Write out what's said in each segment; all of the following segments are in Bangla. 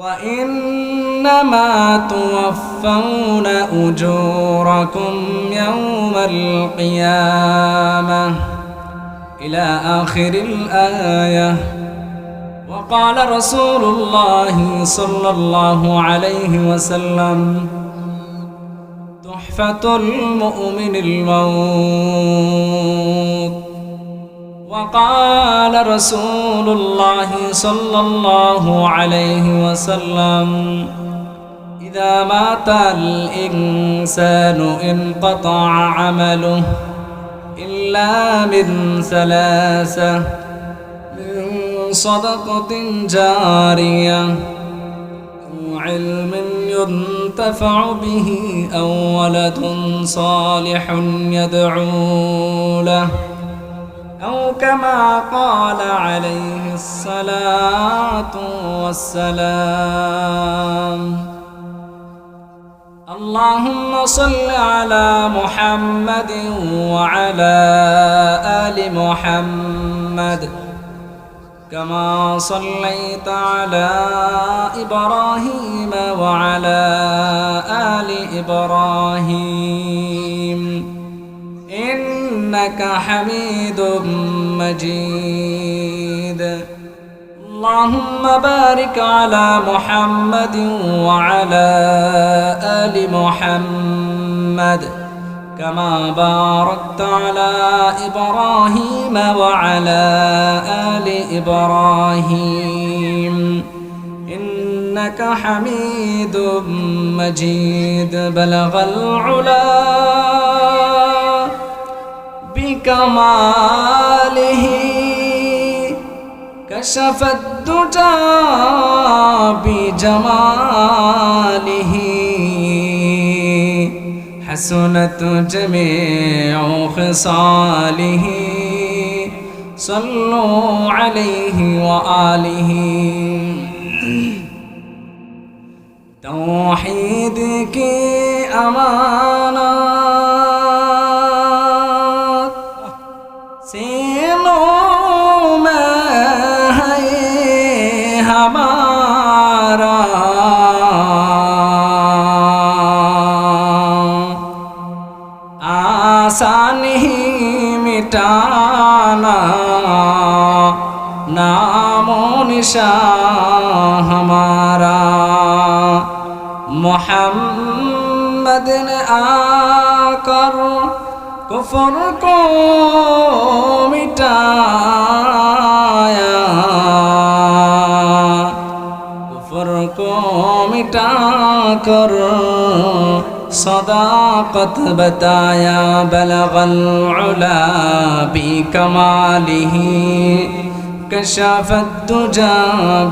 وإنما توفون أجوركم يوم القيامة إلى آخر الآية. وقال رسول الله صلى الله عليه وسلم: تحفة المؤمن الموت. وقال رسول الله صلى الله عليه وسلم: إذا مات الإنسان انقطع عمله إلا من ثلاثة: من صدقة جارية أو علم ينتفع به أو ولد صالح يدعو له، أو كما قال عليه الصلاة والسلام. اللهم صل على محمد وعلى آل محمد كما صليت على إبراهيم وعلى آل إبراهيم إنك حميد مجيد. اللهم بارك على محمد وعلى آل محمد كما باركت على إبراهيم وعلى آل إبراهيم إنك حميد مجيد. بلغ العلا بكماله، كشف الدجى بجماله، حسنت جميع خصاله. صلوا عليه وآله. توحید کی امانت سینوں میں ہے ہمارا، آسان ہی مٹانا نام و نشان ہمارا. محمد نے آ کر کفر کو مٹایا، کفر کو مٹا کر صداقت بتایا. بلغ العلا بکمالہ، کشف الدجى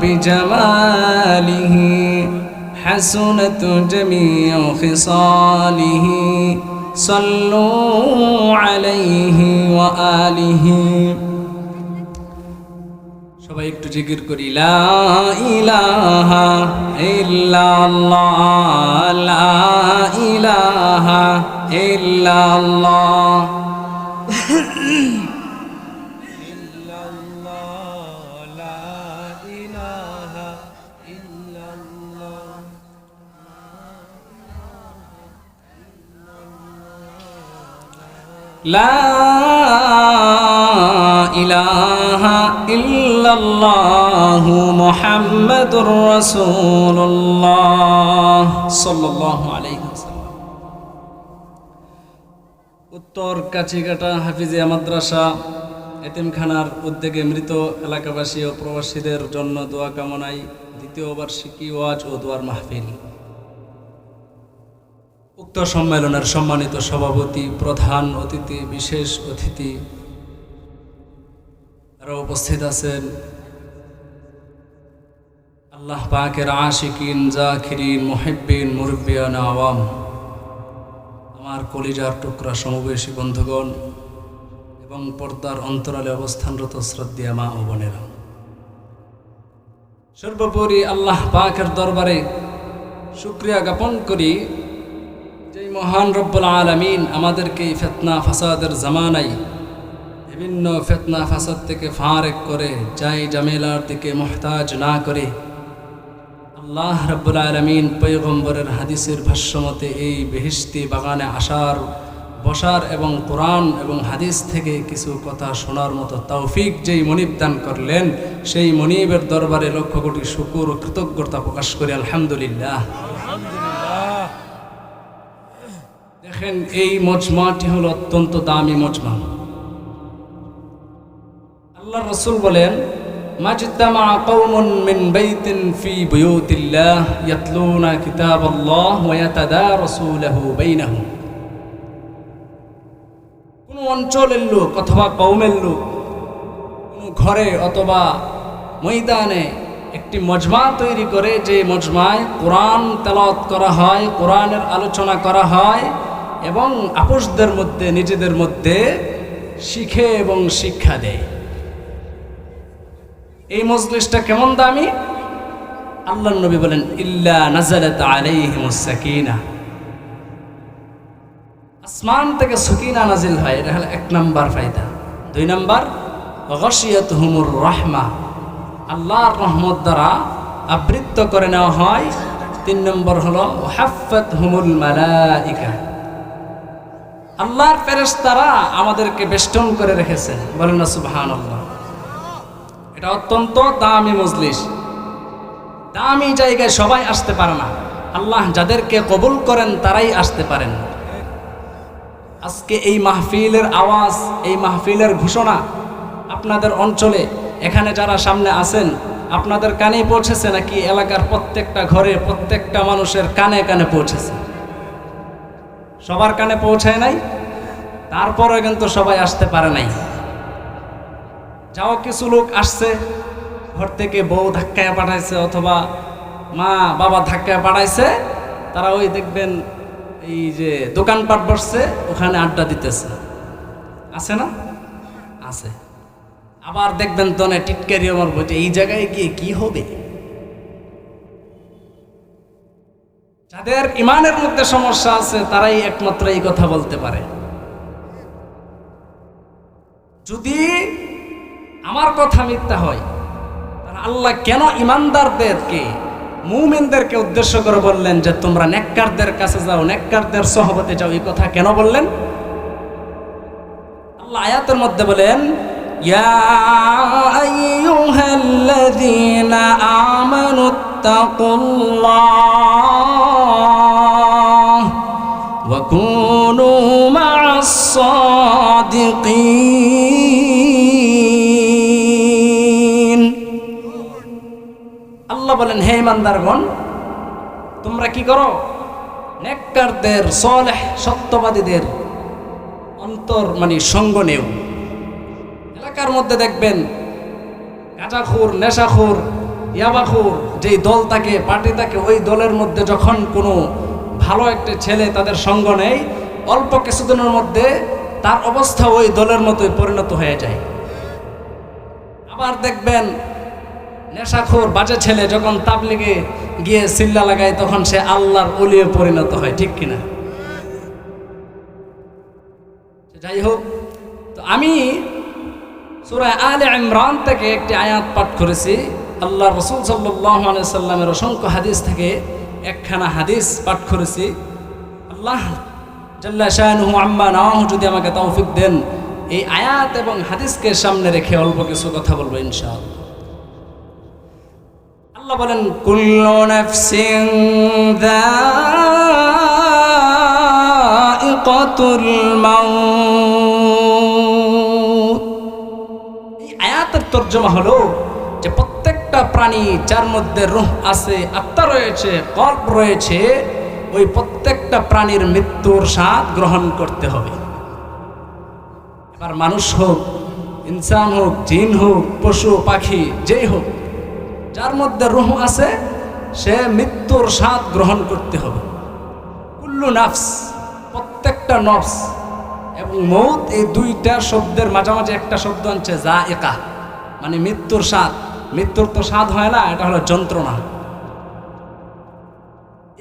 بجماله، حسنت جميع خصاله. صلوا عليه وآله. সবাই একটু জিকির করি লা ইলাহা ইল্লাল্লাহ, লা ইলাহা ইল্লাল্লাহ। لا إله إلا الله محمد رسول الله صلى الله عليه وسلم. উত্তর কাছিকাটা হাফিজিয়া মাদ্রাসা এতিমখানার উদ্যোগে মৃত এলাকাবাসী ও প্রবাসীদের জন্য দোয়া কামনায় দ্বিতীয় বার্ষিকী ওয়াজ ও দোয়ার মাহফিল। উক্ত সম্মেলনের সম্মানিত সভাপতি, প্রধান অতিথি, বিশেষ অতিথি আরো উপস্থিত আছেন আল্লাহ পাকের আশিকিন, জাকিরিন, মুহিব্বিন, মুরব্বিয়ান, আওয়াম, আমার কলিজার টুকরা সমবয়সী বন্ধুগণ এবং পর্দার অন্তরালে অবস্থানরত শ্রদ্ধেয় মা ও বোনেরা, সর্বোপরি আল্লাহ পাকের দরবারে শুকরিয়া জ্ঞাপন করি যে মহান রব্বুল আলামিন আমাদেরকে এই ফিতনা ফাসাদের জামানায় বিভিন্ন ফিতনা ফাসাদ থেকে ফারেক করে, যাই জামেলার দিকে মুহতাজ না করে আল্লাহ রাব্বুল আলামিন পয়গম্বরের হাদিসের ভাষ্যমতে এই বেহেশতি বাগানে বসার এবং কোরআন এবং হাদিস থেকে কিছু কথা শোনার মতো তৌফিক যেই মনিব দান করলেন, সেই মনিবের দরবারে লক্ষ কোটি শুকর ও কৃতজ্ঞতা প্রকাশ করি আলহামদুলিল্লাহ। দেখেন, এই মজমাটি হলো অত্যন্ত দামি মজমা। আল্লাহ রাসূল বলেন, মাজতামা কওমুন মিন বাইতিন ফি বুয়ুতিল্লাহ ইয়াতলুনা কিতাবাল্লাহ ওয়া ইয়াতাদারাসুনাহু বাইনাহুম। কোন অঞ্চলের লোক অথবা কওমের লোক কোন ঘরে অথবা ময়দানে একটি মজমা তৈরি করে, যে মজমায় কোরআন তেলাওয়াত করা হয়, কোরআনের আলোচনা করা হয় এবং আপোষদের মধ্যে নিজেদের মধ্যে শিখে এবং শিক্ষা দেয়। এই মজলিসটা কেমন দামি! আল্লাহর নবী বলেন, ইল্লা নাযালাত আলাইহিমুস সাকিনাহ, আসমান থেকে সুকিনা নাজিল হয়। এটা হলো 1 নাম্বার ফায়দা। 2 নাম্বার, গাশিয়াতুহুমুর রাহমা, আল্লাহর রহমত দ্বারা আবৃত করে নেওয়া হয়। 3 নম্বর হলো হাফফাতহুমুল মালাইকা, আল্লাহর ফেরেশতারা আমাদেরকে বেষ্টন করে রেখেছেন। বলেন না সুবহানাল্লাহ। এটা অত্যন্ত দামি মজলিস, দামি জায়গায় সবাই আসতে পারে না। আল্লাহ যাদেরকে কবুল করেন তারাই আসতে পারেন। আজকে এই মাহফিলের আওয়াজ, এই মাহফিলের ঘোষণা আপনাদের অঞ্চলে এখানে যারা সামনে আছেন আপনাদের কানেই পৌঁছেছে নাকি এলাকার প্রত্যেকটা ঘরে প্রত্যেকটা মানুষের কানে কানে পৌঁছেছে? সবার কানে পৌঁছায় নাই, তারপরে কিন্তু সবাই আসতে পারে নাই। যাও কিছু লোক আসছে, ঘর থেকে বউ ধাক্কায় পাঠাইছে অথবা মা বাবা ধাক্কায় পাঠাইছে, তারা ওই দেখবেন এই যে দোকানপাট বসছে ওখানে আড্ডা দিতেছে, আছে না? আছে। আবার দেখবেন তনে টিটকারি আমার বলছে, এই জায়গায় গিয়ে কি হবে? যাদের ইমানের মধ্যে সমস্যা আছে তারাই একমাত্র এই কথা বলতে পারে। যদি আমার কথা মিথ্যা হয়, তাহলে আল্লাহ কেন ইমানদারদেরকে, মুমিনদেরকে উদ্দেশ্য করে বললেন যে তোমরা নেককারদের কাছে যাও, নেককারদের সহবতে যাও? এই কথা কেন বললেন? আল্লাহ আয়াতের মধ্যে বলেন, ইয়া আইয়ুহাল্লাযীনা আমানুত্তাকুল্লাহ ওয়া কুনু মা'আস সাদিকিন। আল্লাহ বলেন, হে ইমানদারগণ, তোমরা কি করো? নেককারদের, সালেহ সত্যবাদীদের সঙ্গ নেও। এলাকার মধ্যে দেখবেন গাঁজাখোর, নেশাখোর, ইয়াবাখোর যেই দল থাকে, পার্টি থাকে, ওই দলের মধ্যে যখন কোনো ভালো একটা ছেলে তাদের সঙ্গ নেই, অল্প কিছুদিনের মধ্যে তার অবস্থা ওই দলের মতোই পরিণত হয়ে যায়। আবার দেখবেন নেশাখোর বাজে ছেলে যখন তাবলিগে গিয়ে সিল্লা লাগায়, তখন সে আল্লাহর ওলিয়ে পরিণত হয়। ঠিক কিনা? যাই হোক, তো আমি সূরা আলে ইমরান থেকে একটি আয়াত পাঠ করেছি। আল্লাহ রাসূল সাল্লাল্লাহু আলাইহি সাল্লামের অসংখ্য হাদিস থেকে একখানা হাদিস পাঠ করেছি। আল্লাহ জাল্লা শানুহু আম্মা নাহু যদি আমাকে তৌফিক দেন, এই আয়াত এবং হাদিসকে সামনে রেখে অল্প কিছু কথা বলবো ইনশাআল্লাহ। আল্লাহ বলেন, কুল্লু নাফসিন যায়িকাতুল মাউত। এই আয়াতের তরজমা হলো যে প্রত্যেকটা প্রাণী যার মধ্যে রূহ আছে, আত্মা রয়েছে, কল্প রয়েছে, ওই প্রত্যেকটা প্রাণীর মৃত্যুর স্বাদ গ্রহণ করতে হবে। এবার মানুষ হোক, ইনসান হোক, জিন হোক, পশু পাখি, যেই হোক, যার মধ্যে রূহ আছে সে মৃত্যুর স্বাদ গ্রহণ করতে হবে। কুল্লু নাফস, প্রত্যেকটা নফস, এবং মৌত, এই দুইটা শব্দের মাঝামাঝি একটা শব্দ আনছে যায়েকা, মানে মৃত্যুর স্বাদ। মৃত্যুর তো স্বাদ হয় না, এটা হলো যন্ত্রণা।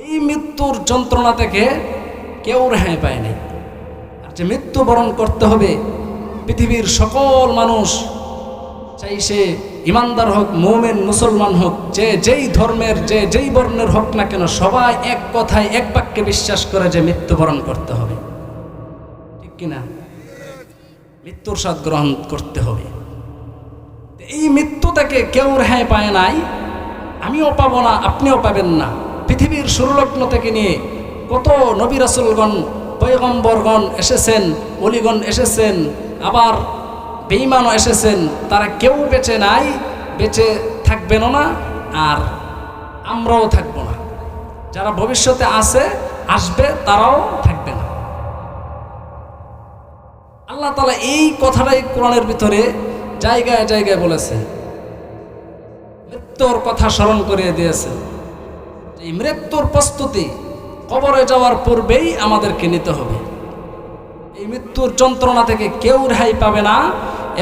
এই মৃত্যুর যন্ত্রণা থেকে কেউ রেহাই পায় নাই। আর যে মৃত্যুবরণ করতে হবে, পৃথিবীর সকল মানুষ, চাই সে ইমানদার হোক, মুমিন মুসলমান হোক, যে যেই ধর্মের যে যেই বর্ণের হোক না কেন, সবাই এক কথায় এক বাক্যে বিশ্বাস করে যে মৃত্যুবরণ করতে হবে, ঠিক কিনা? মৃত্যুর স্বাদ গ্রহণ করতে হবে। এই মৃত্যু থেকে কেউ রেহাই পায় নাই, আমিও পাবো না, আপনিও পাবেন না। পৃথিবীর শুরুলগ্ন থেকে নিয়ে কত নবী রাসূলগণ, পয়গম্বরগণ এসেছেন, ওলিগণ এসেছেন, আবার বেঈমানও এসেছেন, তারা কেউ বেঁচে নাই, বেঁচে থাকবেনও না, আর আমরাও থাকবো না। যারা ভবিষ্যতে আসবে তারাও থাকবে না। আল্লাহ তাআলা এই কথাটাই কোরআনের ভিতরে জায়গায় জায়গায় বলেছেন, মৃত্যুর কথা স্মরণ করিয়ে দিয়েছে। এই মৃত্যুর প্রস্তুতি কবরে যাওয়ার পূর্বেই আমাদেরকে নিতে হবে। এই মৃত্যুর যন্ত্রণা থেকে কেউ রেহাই পাবে না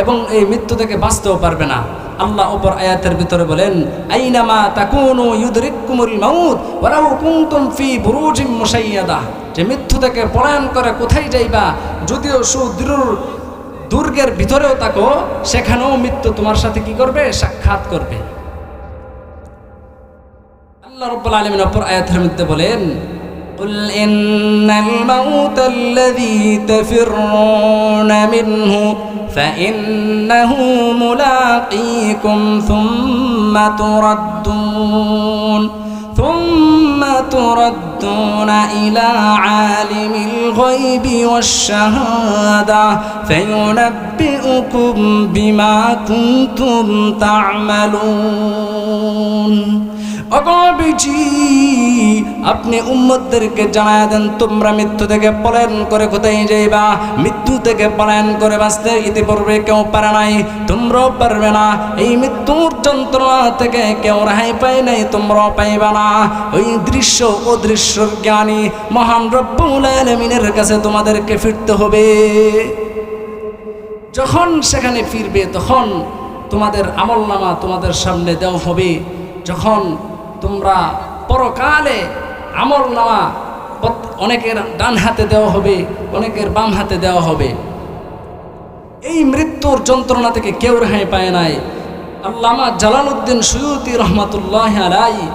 এবং এই মৃত্যু থেকে বাঁচতেও পারবে না। আল্লাহ অপর আয়াতের ভিতরে বলেন, আইনামা তাকুনু ইউদরিকুমুল মাউত ওয়ালাউ কুনতুম ফি বুরুজিম মুশাইয়াদা, যে মৃত্যু থেকে পলায়ন করে কোথায় যাইবা, যদিও সুদূর দুর্গের ভিতরেও থাকো, সেখানেও মৃত্যু তোমার সাথে কি করবে? সাক্ষাৎ করবে। আল্লাহ রাব্বুল আলামিন অপর আয়াতের মধ্যে বলেন, কুল ইন্নাল মাউতাল্লাযী তাফিররুনা মিনহু ফাইন্নাহু মুলাকীকুম সুম্মা তুরাদ্দুনা ইলা আলিমিল গায়বি ওয়াশ-শাহাদা ফায়ুনাব্বিউকুম বিমা কুনতুম তা'মালুন। অগবিজি, আপনি উম্মতদেরকে জানায় দেন, তোমরা মৃত্যু থেকে পলায়ন করে কোথায় যাইবা? মৃত্যু থেকে পলায়ন করে বাঁচতে ইতিপূর্বে কেউ পারে নাই, তোমরাও পারবে না। এই মৃত্যুর যন্ত্রণা থেকে কেউ রেহাই পায় নাই, তোমরাও পাইবা না। ওই দৃশ্য অদৃশ্যর জ্ঞানী মহান রব্বুল আলামিনের কাছে তোমাদেরকে ফিরতে হবে। যখন সেখানে ফিরবে তখন তোমাদের আমলনামা তোমাদের সামনে দেওয়া হবে। যখন তোমরা পরকালে আমলনামা অনেকের ডান হাতে দেওয়া হবে, অনেকের বাম হাতে দেওয়া হবে। এই মৃত্যুর যন্ত্রণা থেকে কেউ রেহাই পায় নাই। আল্লামা জালালউদ্দিন সুয়ুতি রহমাতুল্লাহি আলাইহি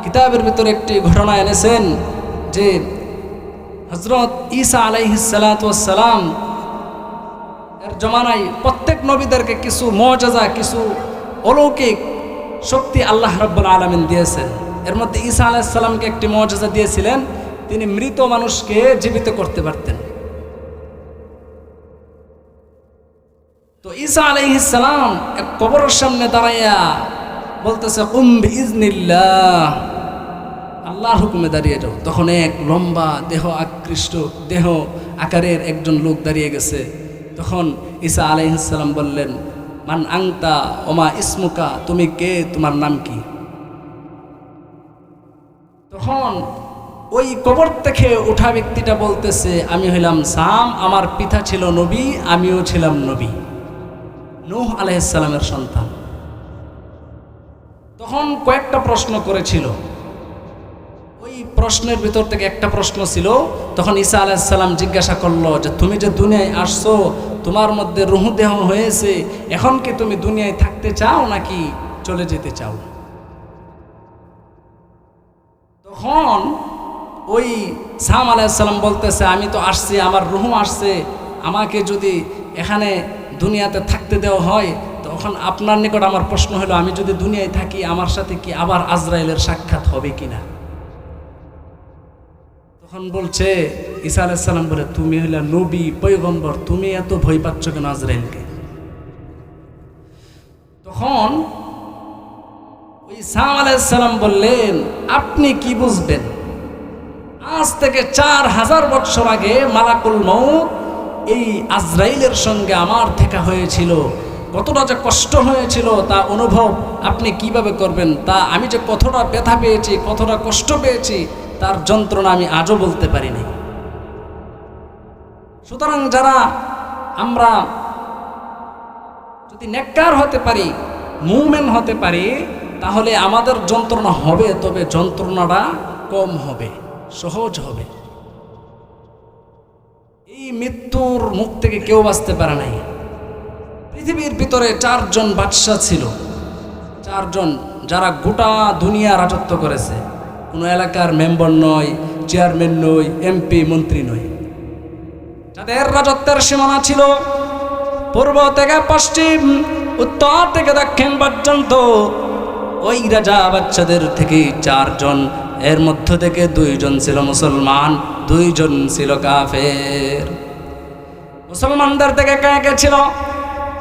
কিতাবের ভিতরে একটি ঘটনা এনেছেন যে হযরত ঈসা আলাইহিস সালাতু ওয়াস সালাম এর জমানায় প্রত্যেক নবীদেরকে কিছু মুআজিজা, কিছু অলৌকিক শক্তি আল্লাহ রাব্বুল আলামিন দিয়েছেন। এর মধ্যে ঈসা আলাইহিস সালামকে একটি মুআজিজা দিয়েছিলেন, তিনি মৃত মানুষকে জীবিত করতে পারতেন। তো ঈসা আলাইহিস সালাম এক কবরের সামনে দাঁড়াইয়া বলতেছে, কুম বিইজনিল্লাহ, আল্লাহর হুকুমে দাঁড়িয়ে যাও। তখন এক লম্বা দেহ আকারের একজন লোক দাঁড়িয়ে গেছে। তখন ঈসা আলাইহিস সালাম বললেন, মান আংতা ওমা ইসমুকা, তুমি কে, তোমার নাম কি? তখন ওই কবর থেকে ওঠা ব্যক্তিটা বলতেছে, আমি হইলাম সাম, আমার পিতা ছিল নবী, আমিও ছিলাম নবী, নূহ আলাইহিস সালামের সন্তান। তখন কয়েকটা প্রশ্ন করেছিল, ওই প্রশ্নের ভিতর থেকে একটা প্রশ্ন ছিল, তখন ঈসা আলাইহিস সালাম জিজ্ঞাসা করলো যে তুমি যে দুনিয়ায় আসছো, তোমার মধ্যে রূহ দেহ হয়েছে, এখন কি তুমি দুনিয়ায় থাকতে চাও নাকি চলে যেতে চাও? তখন ওই সাম আলাইহিস সালাম বলতেছে, আমি তো আসছি, আমার রূহ আসছে, আমাকে যদি এখানে দুনিয়াতে থাকতে দেওয়া হয়, তখন আপনার নিকট আমার প্রশ্ন হলো, আমি যদি দুনিয়ায় থাকি আমার সাথে কি আবার আজরাইলের সাক্ষাৎ হবে কিনা? তখন বলছে ঈসা আলাইহিস সালাম বলে, তুমি হইলা নবী পয়গম্বর, তুমি এত ভয় পাচ্ছ কেন আজরাইলকে? তখন ওই সাম আলাইহিস সালাম বললেন, আপনি কি বুঝবেন? আজ থেকে 4000 বছর আগে মালাকুল মউত এই আজরাইলের সঙ্গে আমার দেখা হয়েছিল, কতটা যে কষ্ট হয়েছিল তা অনুভব আপনি কিভাবে করবেন? তা আমি যে কতটা ব্যথা পেয়েছি, কতটা কষ্ট পেয়েছি, তার যন্ত্রণা আমি আজও বলতে পারিনি। সুতরাং যারা আমরা যদি নেককার হতে পারি, মুমিন হতে পারি, তাহলে আমাদের যন্ত্রণা হবে, তবে যন্ত্রণাটা কম হবে, সহজ হবে। এই মৃত্যুর মুখ থেকে কেউ বাঁচতে পারে নাই। পৃথিবীর ভিতরে 4 জন বাদশা ছিল, চারজন যারা গোটা দুনিয়া রাজত্ব করেছে, কোনো এলাকার মেম্বার নয়, চেয়ারম্যান নয়, এমপি মন্ত্রী নয়, যাদের রাজত্বের সীমানা ছিল পূর্ব থেকে পশ্চিম, উত্তর থেকে দক্ষিণ পর্যন্ত, ওই রাজা বাচ্চাদের থেকে চারজন, এর মধ্য থেকে দুইজন ছিল মুসলমান, দুইজন ছিল কাফের। মুসলমানদের থেকে কে কে ছিল?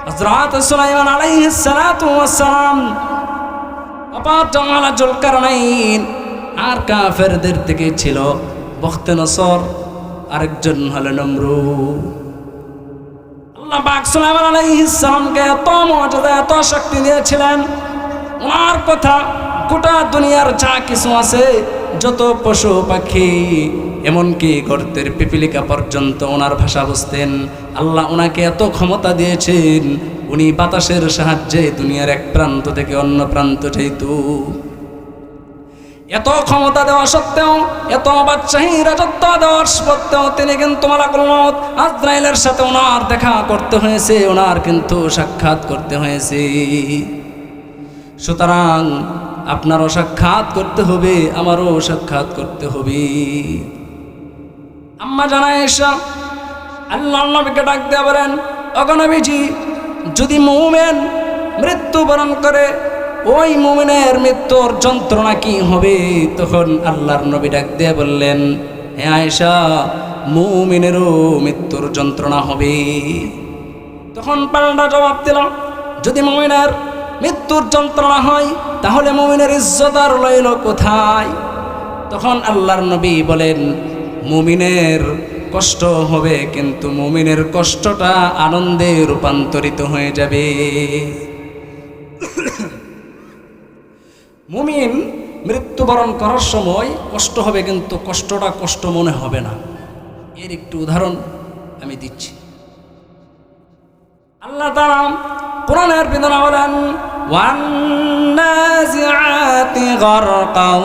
হযরত সুলাইমান আলাইহিস সালাতু ওয়াস সালাম, অপর জামালা জুলকারনাইন। আর কাফেরদের থেকে ছিল বখতে-নসর, আরেকজন হলো নমরুদ। আল্লাহ পাক সুলাইমান আলাইহিস সালামকে এত মর্যাদা, এত শক্তি দিয়েছিলেন, ওনার কথা গোটা দুনিয়ার যা কিছু আছে, যত পশু পাখি, এমনকি গর্তের পিপিলিকা পর্যন্ত ওনার ভাষা বুঝতেন। আল্লাহ ওনাকে এত ক্ষমতা দিয়েছেন, উনি বাতাসের সাহায্যে দুনিয়ার এক প্রান্ত থেকে অন্য প্রান্ত যেত। এত ক্ষমতা দেওয়া সত্ত্বেও, এত বাদশাহী রাজত্ব দেওয়ার সত্ত্বেও তিনি কিন্তু মালাকুল মউত আজরাইলের সাথে ওনার দেখা করতে হয়েছে, ওনার কিন্তু সাক্ষাৎ করতে হয়েছে। সুতরাং আপনারও সাক্ষাৎ করতে হবে, আমারও সাক্ষাৎ করতে হবে। আম্মা জানা এসা আল্লাহর নবীকে ডাক দিয়ে বলেন, ওগো নবীজি, যদি মুমিন মৃত্যুবরণ করে, ওই মুমিনের মৃত্যুর যন্ত্রণা কি হবে? তখন আল্লাহর নবী ডাক দিয়ে বললেন, হে আয়েশা, মুমিনেরও মৃত্যুর যন্ত্রণা হবে। তখন পাল্টা জবাব দিল, যদি মুমিনের মৃত্যুর যন্ত্রণা হয়, তাহলে মুমিনের ইজ্জত আর রইল কোথায়? তখন আল্লাহর নবী বলেন, মুমিনের কষ্ট হবে, কিন্তু মুমিনের কষ্টটা আনন্দে রূপান্তরিত হয়ে যাবে। মুমিন মৃত্যুবরণ করার সময় কষ্ট হবে, কিন্তু কষ্টটা কষ্ট মনে হবে না। এর একটু উদাহরণ আমি দিচ্ছি। আল্লাহ তাআলা কোরআনের ভিতরে বলেন, ওয়ান্নাজিআতি গারকাও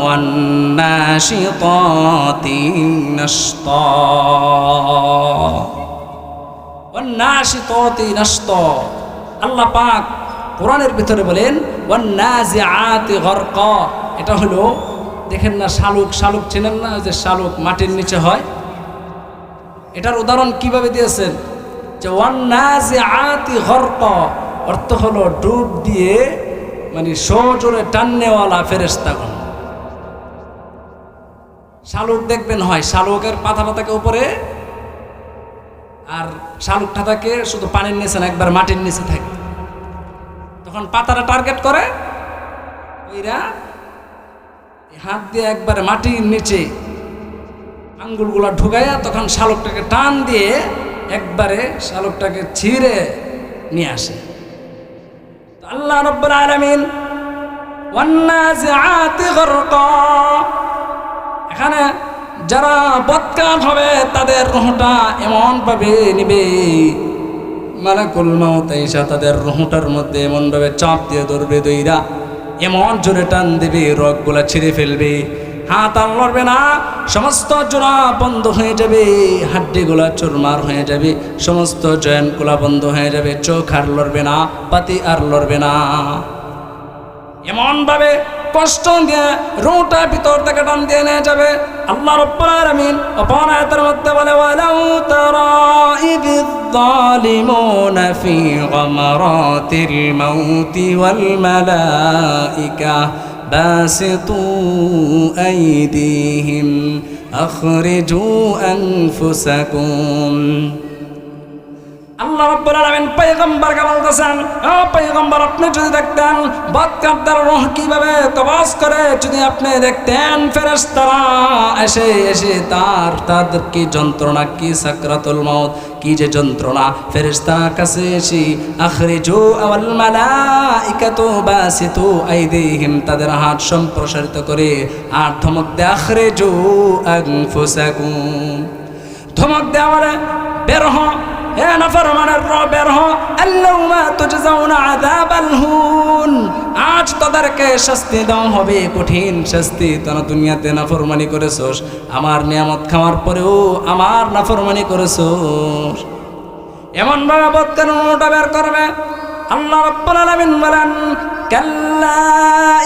ওয়ান্নাশিতাতি নাশতা, ওয়ান্নাশিতাতি নাশতা। আল্লাহ পাক কোরআনের ভিতরে বলেন ওয়ান্নাজিআতি গারকা। এটা হলো, দেখেন না শালুক, শালুক চেনেন না? যে শালুক মাটির নিচে হয়, এটার উদাহরণ কিভাবে দিয়েছেন? যে ওয়ান্নাজিআতি গারকা অর্থ হলো ডুব দিয়ে, মানে সজোরে টাননেওয়ালা ফেরেশতাগণ। শালুক দেখবেন হয়, শালুকের পাতাটা থাকে উপরে, আর শালুকটা থাকে শুধু পানির নিচে না, একবার মাটির নিচে থাকে। তখন পাতাটা টার্গেট করে, ওইরা হাত দিয়ে একবারে মাটির নিচে আঙ্গুলগুলা ঢুকাইয়া তখন শালুকটাকে টান দিয়ে একবারে শালুকটাকে ছিঁড়ে নিয়ে আসে। আল্লাহ রাব্বুল আলামিন ওয়ান্নাজিআতি গারকা, এখানে যারা বদকার হবে তাদের রুহটা এমন ভাবে নিবে, মালাকুল মউত এসে তাদের রুহটার মধ্যে এমন ভাবে চাপ দিয়ে ধরবে, দইরা এমন জোরে টান দেবে, রগগুলা ছিঁড়ে ফেলবে, হাত আর লড়বে না, সমস্ত জোড়া বন্ধ হয়ে যাবে, হাড্ডিগুলা চুরমার হয়ে যাবে, সমস্ত জয়েন্টগুলা বন্ধ হয়ে যাবে, চোখ আর লড়বে না, পাতি আর লড়বে না। এমন ভাবে কষ্ট দিয়ে রুহটা ভিতর থেকে টান দিয়ে নিয়ে যাবে। আল্লাহ রাব্বুল আলামিন অপর আয়াতের মধ্যে বলে, ওয়ালাউ তারা ইযিয যালিমুনা ফি গামারাতিল মাউতি ওয়াল মালাইকা বাসিতু আইদিহিম আখরিজু আনফুসাকুম। আল্লাহ রাব্বুল আলামিন পয়গম্বরকে বলতেছেন, ও পয়গম্বর, আপনি যদি দেখতেন বদকারদের রূহ কিভাবে কবজ করে, যদি আপনি দেখতেন ফেরেশতারা এসে এসে তাদের কি যন্ত্রণা, কি সাকরাতুল মউত, কি যে যন্ত্রণা, ফেরেশতার কাছে এসে আখরিজু আওয়াল মালাইকাতু বাসিতু আইদিহিম, তাদের হাত সম্প্রসারিত করে আর ধমক দেয়, আখরিজু আনফুসাকুম, ধমক দেওয়া বলে, বের হ, হে নাফরমানের রব, বের হ, আল্লাহুম্মা তুজজাউনা আযাবাল হুন, আজ তাদেরকে শাস্তি দেওয়া হবে, কঠিন শাস্তি। তোরা দুনিয়াতে নাফরমানি করেছস, আমার নিয়ামত খাওয়ার পরেও আমার নাফরমানি করেছস। এমন ভাবে বদকার মুটা বের করবে। আল্লাহ রাব্বুল আলামিন বলেন, কাল্লা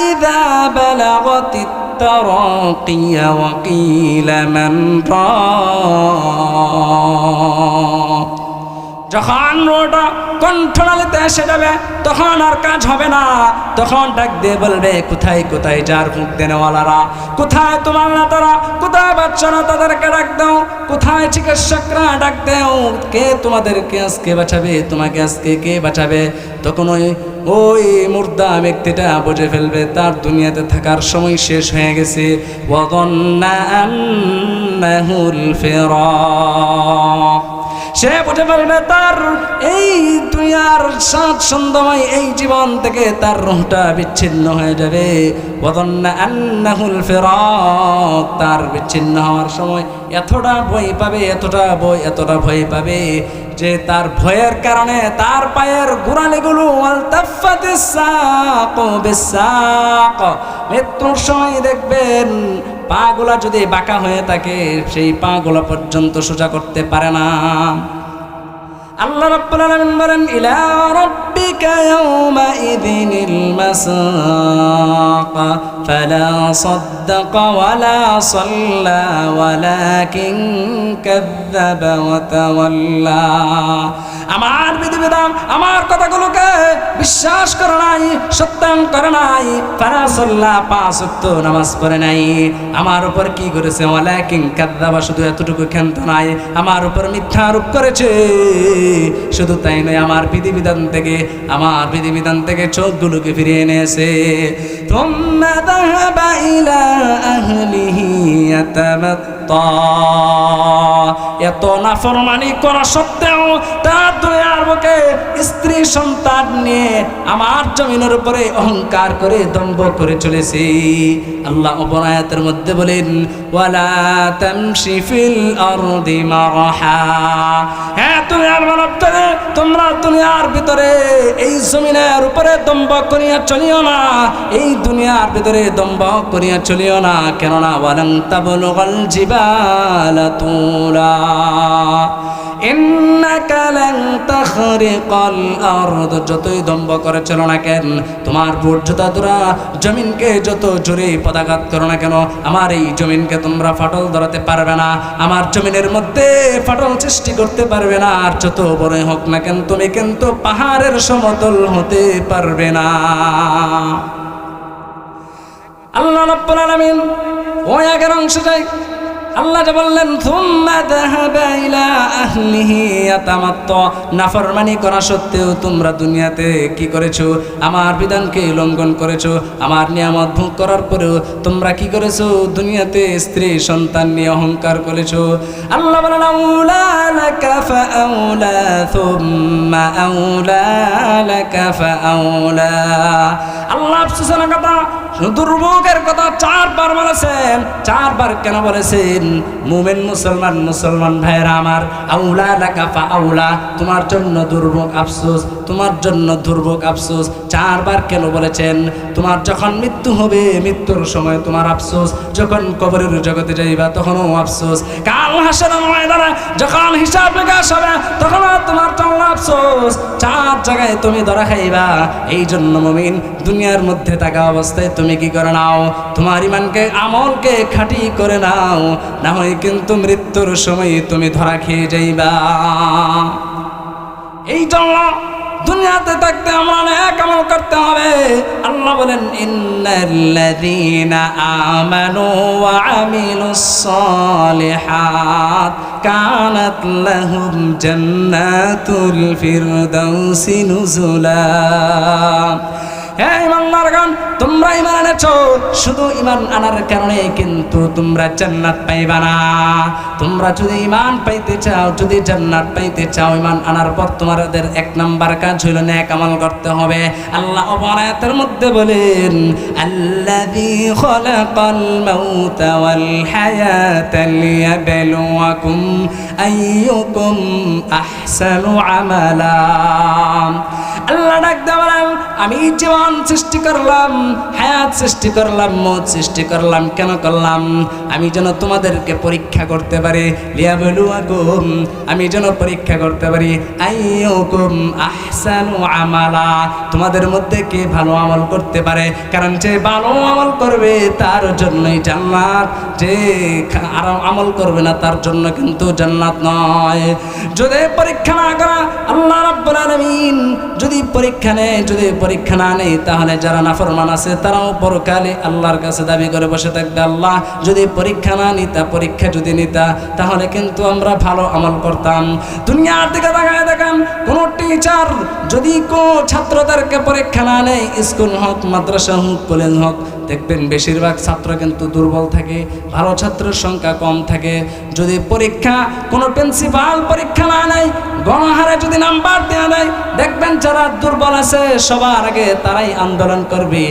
ইযা বালাগাতিত তারাকিয়া ওয়া কিলা মান রাক। যখন রোটা কণ্ঠনালীতে এসে যাবে তখন আর কাজ হবে না, তখন ডাক দিয়ে বলবে কোথায় কোথায় যার মুখ দেনেওয়ালারা, কোথায় তোমার নেতারা, কোথায় বাচ্চারা, তাদেরকে ডাক দাও, কোথায় চিকিৎসকরা ডাক দাও, কে তোমাদেরকে আজকে বাঁচাবে, তোমাকে আজকে কে বাঁচাবে। তখন ওই মুর্দা ব্যক্তিটা বুঝে ফেলবে তার দুনিয়াতে থাকার সময় শেষ হয়ে গেছে। ওয়াযান্না আন্নাহুল ফিরাক, সে বুঝে ফেলবে তার এই দুনিয়ার স্বাচ্ছন্দ্যময় এই জীবন থেকে তার রূহটা বিচ্ছিন্ন হয়ে যাবে। ওয়াযান্না আন্নাহুল ফিরাক, তার বিচ্ছিন্ন হওয়ার সময় এতটা ভয় পাবে, এতটা ভয় পাবে যে তার ভয়ের কারণে তার পায়ের গোড়ালিগুলো আলতাফাতিস সাকু বিসাক, মৃত্যুর সময় দেখবেন পাগুলা যদি বাঁকা হয়ে থাকে সেই পাগুলা পর্যন্ত সোজা করতে পারে না। আল্লাহ রাব্বুল আলামিন বলেন ইলা রাব্বিকা ইয়াওমাইযিনিল মাসাক ফালা সাদ্দাকা ওয়ালা সাল্লা ওয়ালাকিন কাযযাবা ওয়া তাওয়াল্লা। আমার বিধিবিধান আমার কথাগুলোকে বিশ্বাস করে নাই, সত্যায়ন করে নাই, ফালা সাল্লা পাঁচ ওয়াক্ত নামাজ পড়ে নাই, আমার উপর কি করেছে ওয়ালাকিন কাযযাবা, শুধু এতটুকু ক্ষান্ত নাই, আমার উপর মিথ্যা আরোপ করেছে। শুধু তাই নয়, আমার বিধিবিধান থেকে চোখগুলোকে ফিরিয়ে এনেছে। তুম্মা যাহাবা ইলা আহলিহি ইয়াতামাত্তা, এত নাফরমানি করা সত্ত্বেও তার দুনিয়ার বুকে স্ত্রী সন্তান নিয়ে আমার জমিনের উপরে অহংকার করে দম্ভ করে চলেছে। আল্লাহ অপর আয়াতের মধ্যে বলেন ওয়ালা তামশি ফিল আরদি মারহা, হ্যাঁ দুনিয়ার মানবতারে তোমরা দুনিয়ার ভিতরে এই জমিনের উপরে দম্ভ করিয়া চলিও না, এই দুনিয়ার ভিতরে দম্ভ করিয়া চলিও না, কেননা ওয়ালান তাবলুগাল জিবালা তুলা ইন্নাকা লান তাখরিকাল আরদ, যতই দম্ভ করে চলো না কেন, তোমার বুর্জতা তোরা জমিনকে যত জোরে পদাঘাত করো না কেন, আমার এই জমিনকে তোমরা ফাটল ধরাতে পারবে না, আমার জমিনের মধ্যে ফাটল সৃষ্টি করতে পারবে না। আর যত বড় হোক না কেন তুমি কিন্তু পাহাড়ের সমতল হতে পারবে না। আল্লাহ রাব্বুল আলামিন ওই আগের অংশে যাই, আল্লাহ যে বললেন থুম্মা যাহাবা ইলা আহলিহি ইয়াতামাত্তা, নাফরমানি করা সত্ত্বেও তোমরা দুনিয়াতে কি করেছো, আমার বিধানকে লঙ্ঘন করেছো, আমার নিয়ামত ভোগ করার পরেও তোমরা কি করেছো, দুনিয়াতে স্ত্রী সন্তান নিয়ে অহংকার করেছো। আল্লাহ বলেন আউলা লাকা ফাআউলা থুম্মা আউলা লাকা ফাআউলা। আল্লাহ আফসোসের কথা, দুর্ভোগের কথা চারবার বলেছেন। চারবার কেন বলেছেন? মুমিন মুসলমান ভাইরা আমার, আউলা লাকা ফাআউলা, তোমার জন্য দুর্ভোগ আফসোস, তোমার জন্য দুর্ভোগ আফসোস। চারবার কেন বলেছেন? তোমার যখন মৃত্যু হবে, মৃত্যুর সময় তোমার আফসোস, যখন কবরের জগতে যাইবা তখনও আফসোস, কাল হাসরের ময়দানে যখন হিসাব নিকাশ হবে তখন তোমার জন্য আফসোস। চার জায়গায় তুমি ধরা খাইবা। এই জন্য মুমিন দুনিয়ার মধ্যে থাকা অবস্থায় তুমি কি করে নাও, তোমার ইমানকে আমলকে খাঁটি করে নাও, না হয় কিন্তু মৃত্যুর সময় তুমি ধরা খেয়ে যাইবা। এই জন্য দুনিয়াতে থাকতে আমরা নেক আমল করতে হবে। আল্লাহ বলেন ইন্নাল্লাযীনা আমানু ওয়া আমিলুস সালিহাত কানাত লাহুম জান্নাতুল ফিরদাউসি নুজুলা। হ্যাঁ ইমানদারগণ, তোমরা ইমান এনেছো, শুধু ইমান আনার কারণে কিন্তু তোমরা জান্নাত পাইবা না। তোমরা যদি ইমান পাইতে চাও, যদি জান্নাত পাইতে চাও, ইমান আনার পর তোমাদের এক নাম্বার কাজ হইল নেক আমল করতে হবে। আল্লাহ আয়াতের মধ্যে বলেন আল্লাযী খালাকাল মাউতা ওয়াল হায়াতা লিয়াবলুয়াকুম আইয়ুকুম আহসানু আমালা। আল্লাহ ডাক দেওয়ালেন আমি জীবন সৃষ্টি করলাম, হায়াত সৃষ্টি করলাম, মৌত সৃষ্টি করলাম। কেন করলাম? আমি যেন তোমাদেরকে পরীক্ষা করতে পারি, লিয়াবলুয়াকুম, আমি যেন পরীক্ষা করতে পারি, আইয়ুকুম আহসানু আমালা, তোমাদের মধ্যে কে ভালো আমল করতে পারে। কারণ যে ভালো আমল করবে তার জন্যই জান্নাত, যে খারাপ আমল করবে না তার জন্য কিন্তু জান্নাত নয়। যদি পরীক্ষা না করা, আল্লাহ রাব্বুল আলামিন যদি পরীক্ষা নেয়, যদি পরীক্ষা না নেয়, তাহলে যারা নাফরমান আছে তারাও পরকালে আল্লাহর কাছে দাবি করে বসে থাকবে, আল্লাহ যদি পরীক্ষা না নিতা, পরীক্ষা যদি নিতা, তাহলে কিন্তু আমরা ভালো আমল করতাম। দুনিয়ার দিকে তাকায় দেখেন, কোন টিচার যদি কোনো ছাত্রদেরকে পরীক্ষা না নেয়, স্কুল হোক, মাদ্রাসা হোক, কলেজ হোক, দেখবেন বেশিরভাগ ছাত্র কিন্তু দুর্বল থাকে, ভালো ছাত্রের সংখ্যা কম থাকে। যদি পরীক্ষা কোনো প্রিন্সিপাল পরীক্ষা না নেয়, গণহারে যদি নাম্বার দেওয়া নেয়, দেখবেন যারা দুর্বল আছে সবার আগে তারাই আন্দোলন করবে,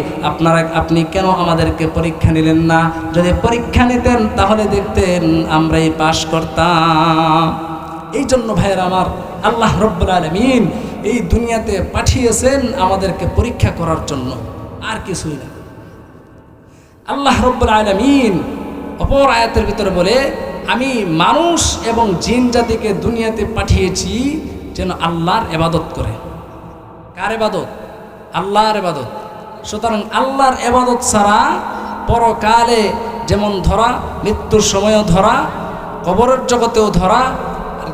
আপনি কেন আমাদেরকে পরীক্ষা নিলেন না? যদি পরীক্ষা নিতেন তাহলে দেখতেন আমরাই পাশ করতাম। এই জন্য ভাইয়ের আমার, আল্লাহ রাব্বুল আলামিন এই দুনিয়াতে পাঠিয়েছেন আমাদেরকে পরীক্ষা করার জন্য, আর কিছুই না। আল্লাহ রাব্বুল আলামিন অপর আয়াতের ভিতরে বলে, আমি মানুষ এবং জিন জাতিকে দুনিয়াতে পাঠিয়েছি যেন আল্লাহর ইবাদত করে। কার ইবাদত? আল্লাহর ইবাদত। সুতরাং আল্লাহর ইবাদত ছাড়া পরকালে যেমন ধরা, মৃত্যুর সময়ও ধরা, কবরের জগতেও ধরা,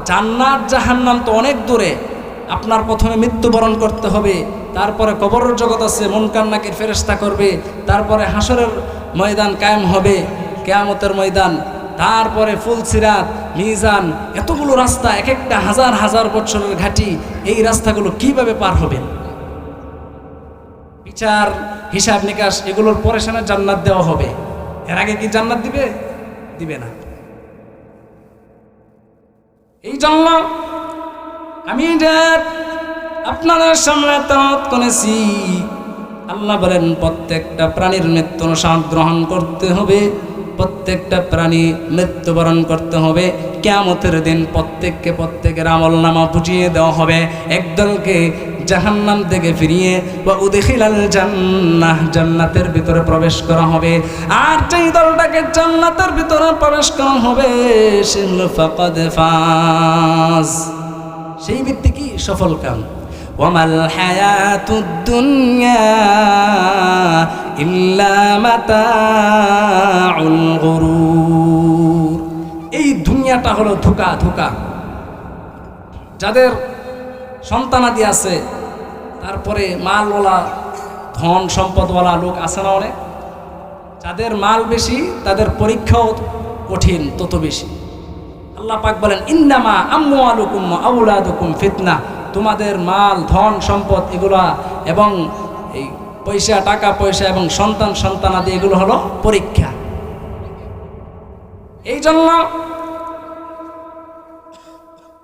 জান্নাত জাহান্নাম তো অনেক দূরে। আপনার প্রথমে মৃত্যুবরণ করতে হবে, তারপরে কবরের জগৎ আছে, মুনকার নাকির ফেরেশতা করবে, তারপরে হাসরের ময়দান কায়েম হবে, কিয়ামতের ময়দান, তারপরে ফুলসিরাত, মিজান, এতগুলো রাস্তা, এক একটা হাজার হাজার বছরের ঘাটি। এই রাস্তাগুলো কিভাবে পার হবেন? বিচার, হিসাব নিকাশ, এগুলোর পরে সেনা জান্নাত দেওয়া হবে। এর আগে কি জান্নাত দিবে? দিবে না। এই জন্য আমি যে আপনাদের সামনে তেলাওয়াত করেছি, আল্লাহ বলেন প্রত্যেকটা প্রাণীর মৃত্যুর স্বাদ গ্রহণ করতে হবে, প্রত্যেকটা প্রাণী মৃত্যুবরণ করতে হবে। কিয়ামতের দিন প্রত্যেকের আমলনামা বুঝিয়ে দেওয়া হবে। একদলকে জাহান্নাম থেকে ফিরিয়ে বা উদখিলাল জান্নাহ, জান্নাতের ভিতরে প্রবেশ করা হবে। আর যেই দলটাকে জান্নাতের ভিতরে প্রবেশ করা হবে সে হলো ফাকাদ ফাজ, সেই ব্যক্তি কি সফল কাম। ওয়ামাল হায়াতুদ দুনিয়া ইল্লা মাতাউল গুরুর, এই দুনিয়াটা হলো ধোঁকা। ধোঁকা। যাদের সন্তানাদি আছে, তারপরে মালওয়ালা, ধন সম্পদওয়ালা লোক আছে না অনেক, যাদের মাল বেশি তাদের পরীক্ষাও কঠিন তত বেশি। আল্লাহ পাক বলেন, ইন্নামা আমওয়ালুকুম ওয়া আওলাদুকুম ফিতনা, তোমাদের মাল, ধন সম্পদ এগুলা এবং এই পয়সা, টাকা পয়সা এবং সন্তানাদি এগুলো হলো পরীক্ষা। এই জন্য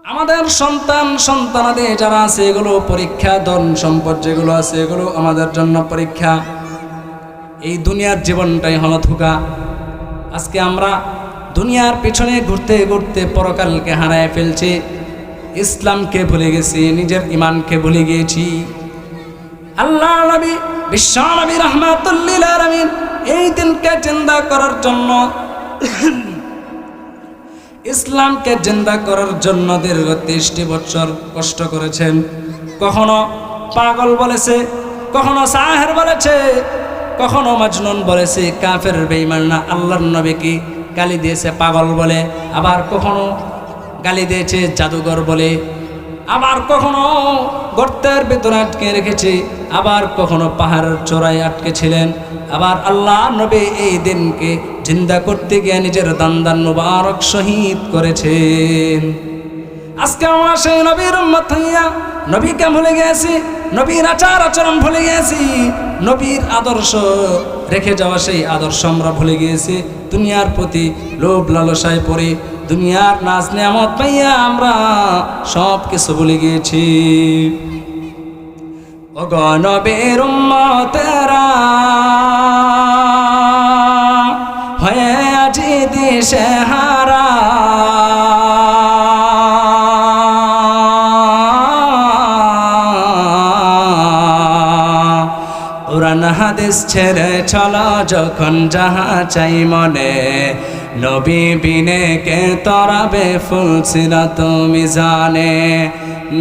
আমাদের সন্তানাদি যারা আছে এগুলো পরীক্ষা, ধন সম্পদ যেগুলো আছে এগুলো আমাদের জন্য পরীক্ষা। এই দুনিয়ার জীবনটাই হলো ধোঁকা। আজকে আমরা দুনিয়ার পিছনে ঘুরতে ঘুরতে পরকালকে হারায় ফেলছি, ইসলামকে ভুলে গেছি, নিজের ইমানকে ভুলে গিয়েছি। আল্লাহ নবী, বিশ্ব নবী রাহমাতুল লিল আলামিন এই দিনকে জিন্দা করার জন্য, ইসলামকে জিন্দা করার জন্য দীর্ঘ 30 বছর কষ্ট করেছেন। কখনো পাগল বলেছে, কখনো সাহের বলেছে, কখনো মাজনুন বলেছে, কাফের বেঈমান না আল্লাহর নবীকে গালি দিয়েছে পাগল বলে, আবার কখনো গালি দিয়েছে জাদুঘর বলে, আবার কখনো গর্তের ভিতরে আটকে রেখেছে, আবার কখনো পাহাড়ের চূড়ায় আটকে ছিলেন। আবার আল্লাহ নবী এই দিনকে জিন্দা করতে গিয়ে নিজের দান মুবারক শহীদ করেছেন। আজকে আমরা সেই নবীর উম্মত হইয়া নবীকে ভুলে গেছি, নবীর আচার আচরণ ভুলে গেছি, নবীর আদর্শ রেখে যাওয়া সেই আদর্শ আমরা ভুলে গিয়েছি। দুনিয়ার প্রতি লোভ লালসায় পড়ে, দুনিয়ার নাজ নিয়ামত পাইয়া আমরা সব কিছু ভুলে গিয়েছি। ওগো নবীর উম্মতেরা হয়ে আজি দিশে হারা, কোরআন হাদিস ছেড়ে চলো যখন যাহা চাই মনে, নবী বিনে কে তরাবে ফুলসিরাত মিজানে,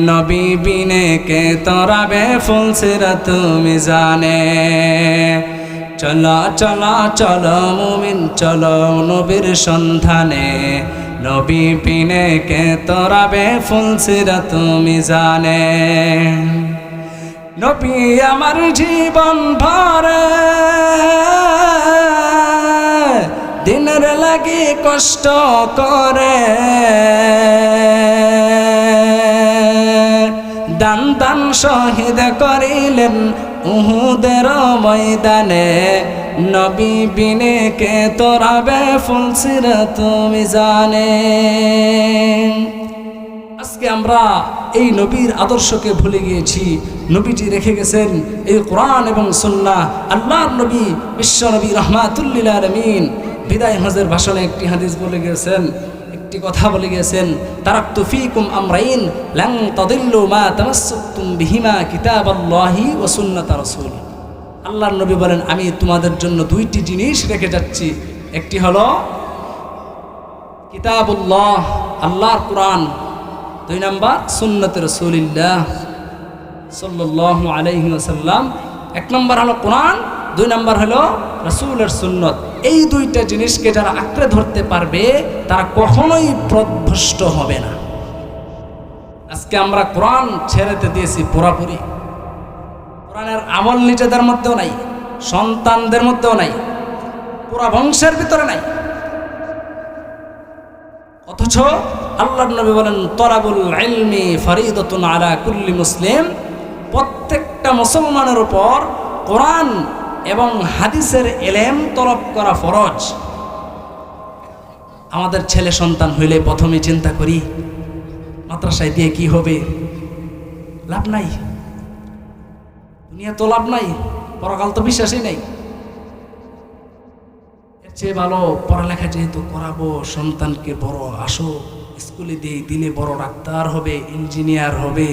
নবী বিনে কে তরাবে ফুলসিরাত মিজানে। চলো চলো চলো মুমিন চলো নবীর সন্ধানে, নবী বিনে কে তরাবে ফুলসিরাত মিজানে। নবী আমার জীবন ভরে দিনের লাগি কষ্ট করে, দান দান শহীদ করিলেন উহুদের ময়দানে, নবী বিনে কে তরাবে ফুলসিরাত মিজানে। আজকে আমরা এই নবীর আদর্শকে ভুলে গিয়েছি। নবীজি রেখে গেছেন এই কোরআন এবং সুন্নাহ। আল্লাহর নবী বিশ্ব নবী রাহমাতুল লিল আলামিন বিদায় হজের ভাষণে একটি হাদিস বলে গিয়েছেন, একটি কথা বলে গিয়েছেন, তারাকতু ফীকুম আমরাইন লান তাদিল্লু মা তামাসসাকতুম বিহিমা কিতাবাল্লাহি ওয়া সুন্নাত রাসূল। আল্লাহর নবী বলেন, আমি তোমাদের জন্য দুইটি জিনিস রেখে যাচ্ছি, একটি হলো কিতাবুল্লাহ আল্লাহর কোরআন, দুই নাম্বার সুন্নাত রাসূলিল্লাহ সাল্লাল্লাহু আলাইহি ওয়াসাল্লাম। এক নম্বর হলো কোরআন, দুই নম্বর হলো রাসূলের সুন্নত। এই দুইটা জিনিসকে যারা আঁকড়ে ধরতে পারবে তারা কখনোই পথভ্রষ্ট হবে না। আজকে আমরা কোরআন ছেড়েতে দিয়েছি পুরাপুরি। কোরআনের আমল নিজেদের মধ্যেও নাই, সন্তানদের মধ্যেও নাই, পুরা বংশের ভিতরে নাই। অথচ আল্লাহর নবী বলেন, তলাবুল ইলমি ফরিদাতুন আলা কুল্লি মুসলিম, প্রত্যেকটা মুসলমানের উপর কোরআন এবং হাদিসের ইলম তলব করা ফরজ। আমাদের ছেলে সন্তান হইলে প্রথমে চিন্তা করি মাদ্রাসায় দিয়ে কি হবে, লাভ নাই, দুনিয়া তো লাভ নাই, পরকাল তো বিশ্বাসই নাই। এর চেয়ে ভালো পড়ালেখা যেহেতু করাবো, সন্তানকে বড় আসো স্কুলে দিয়ে দিলে বড় ডাক্তার হবে, ইঞ্জিনিয়ার হবে,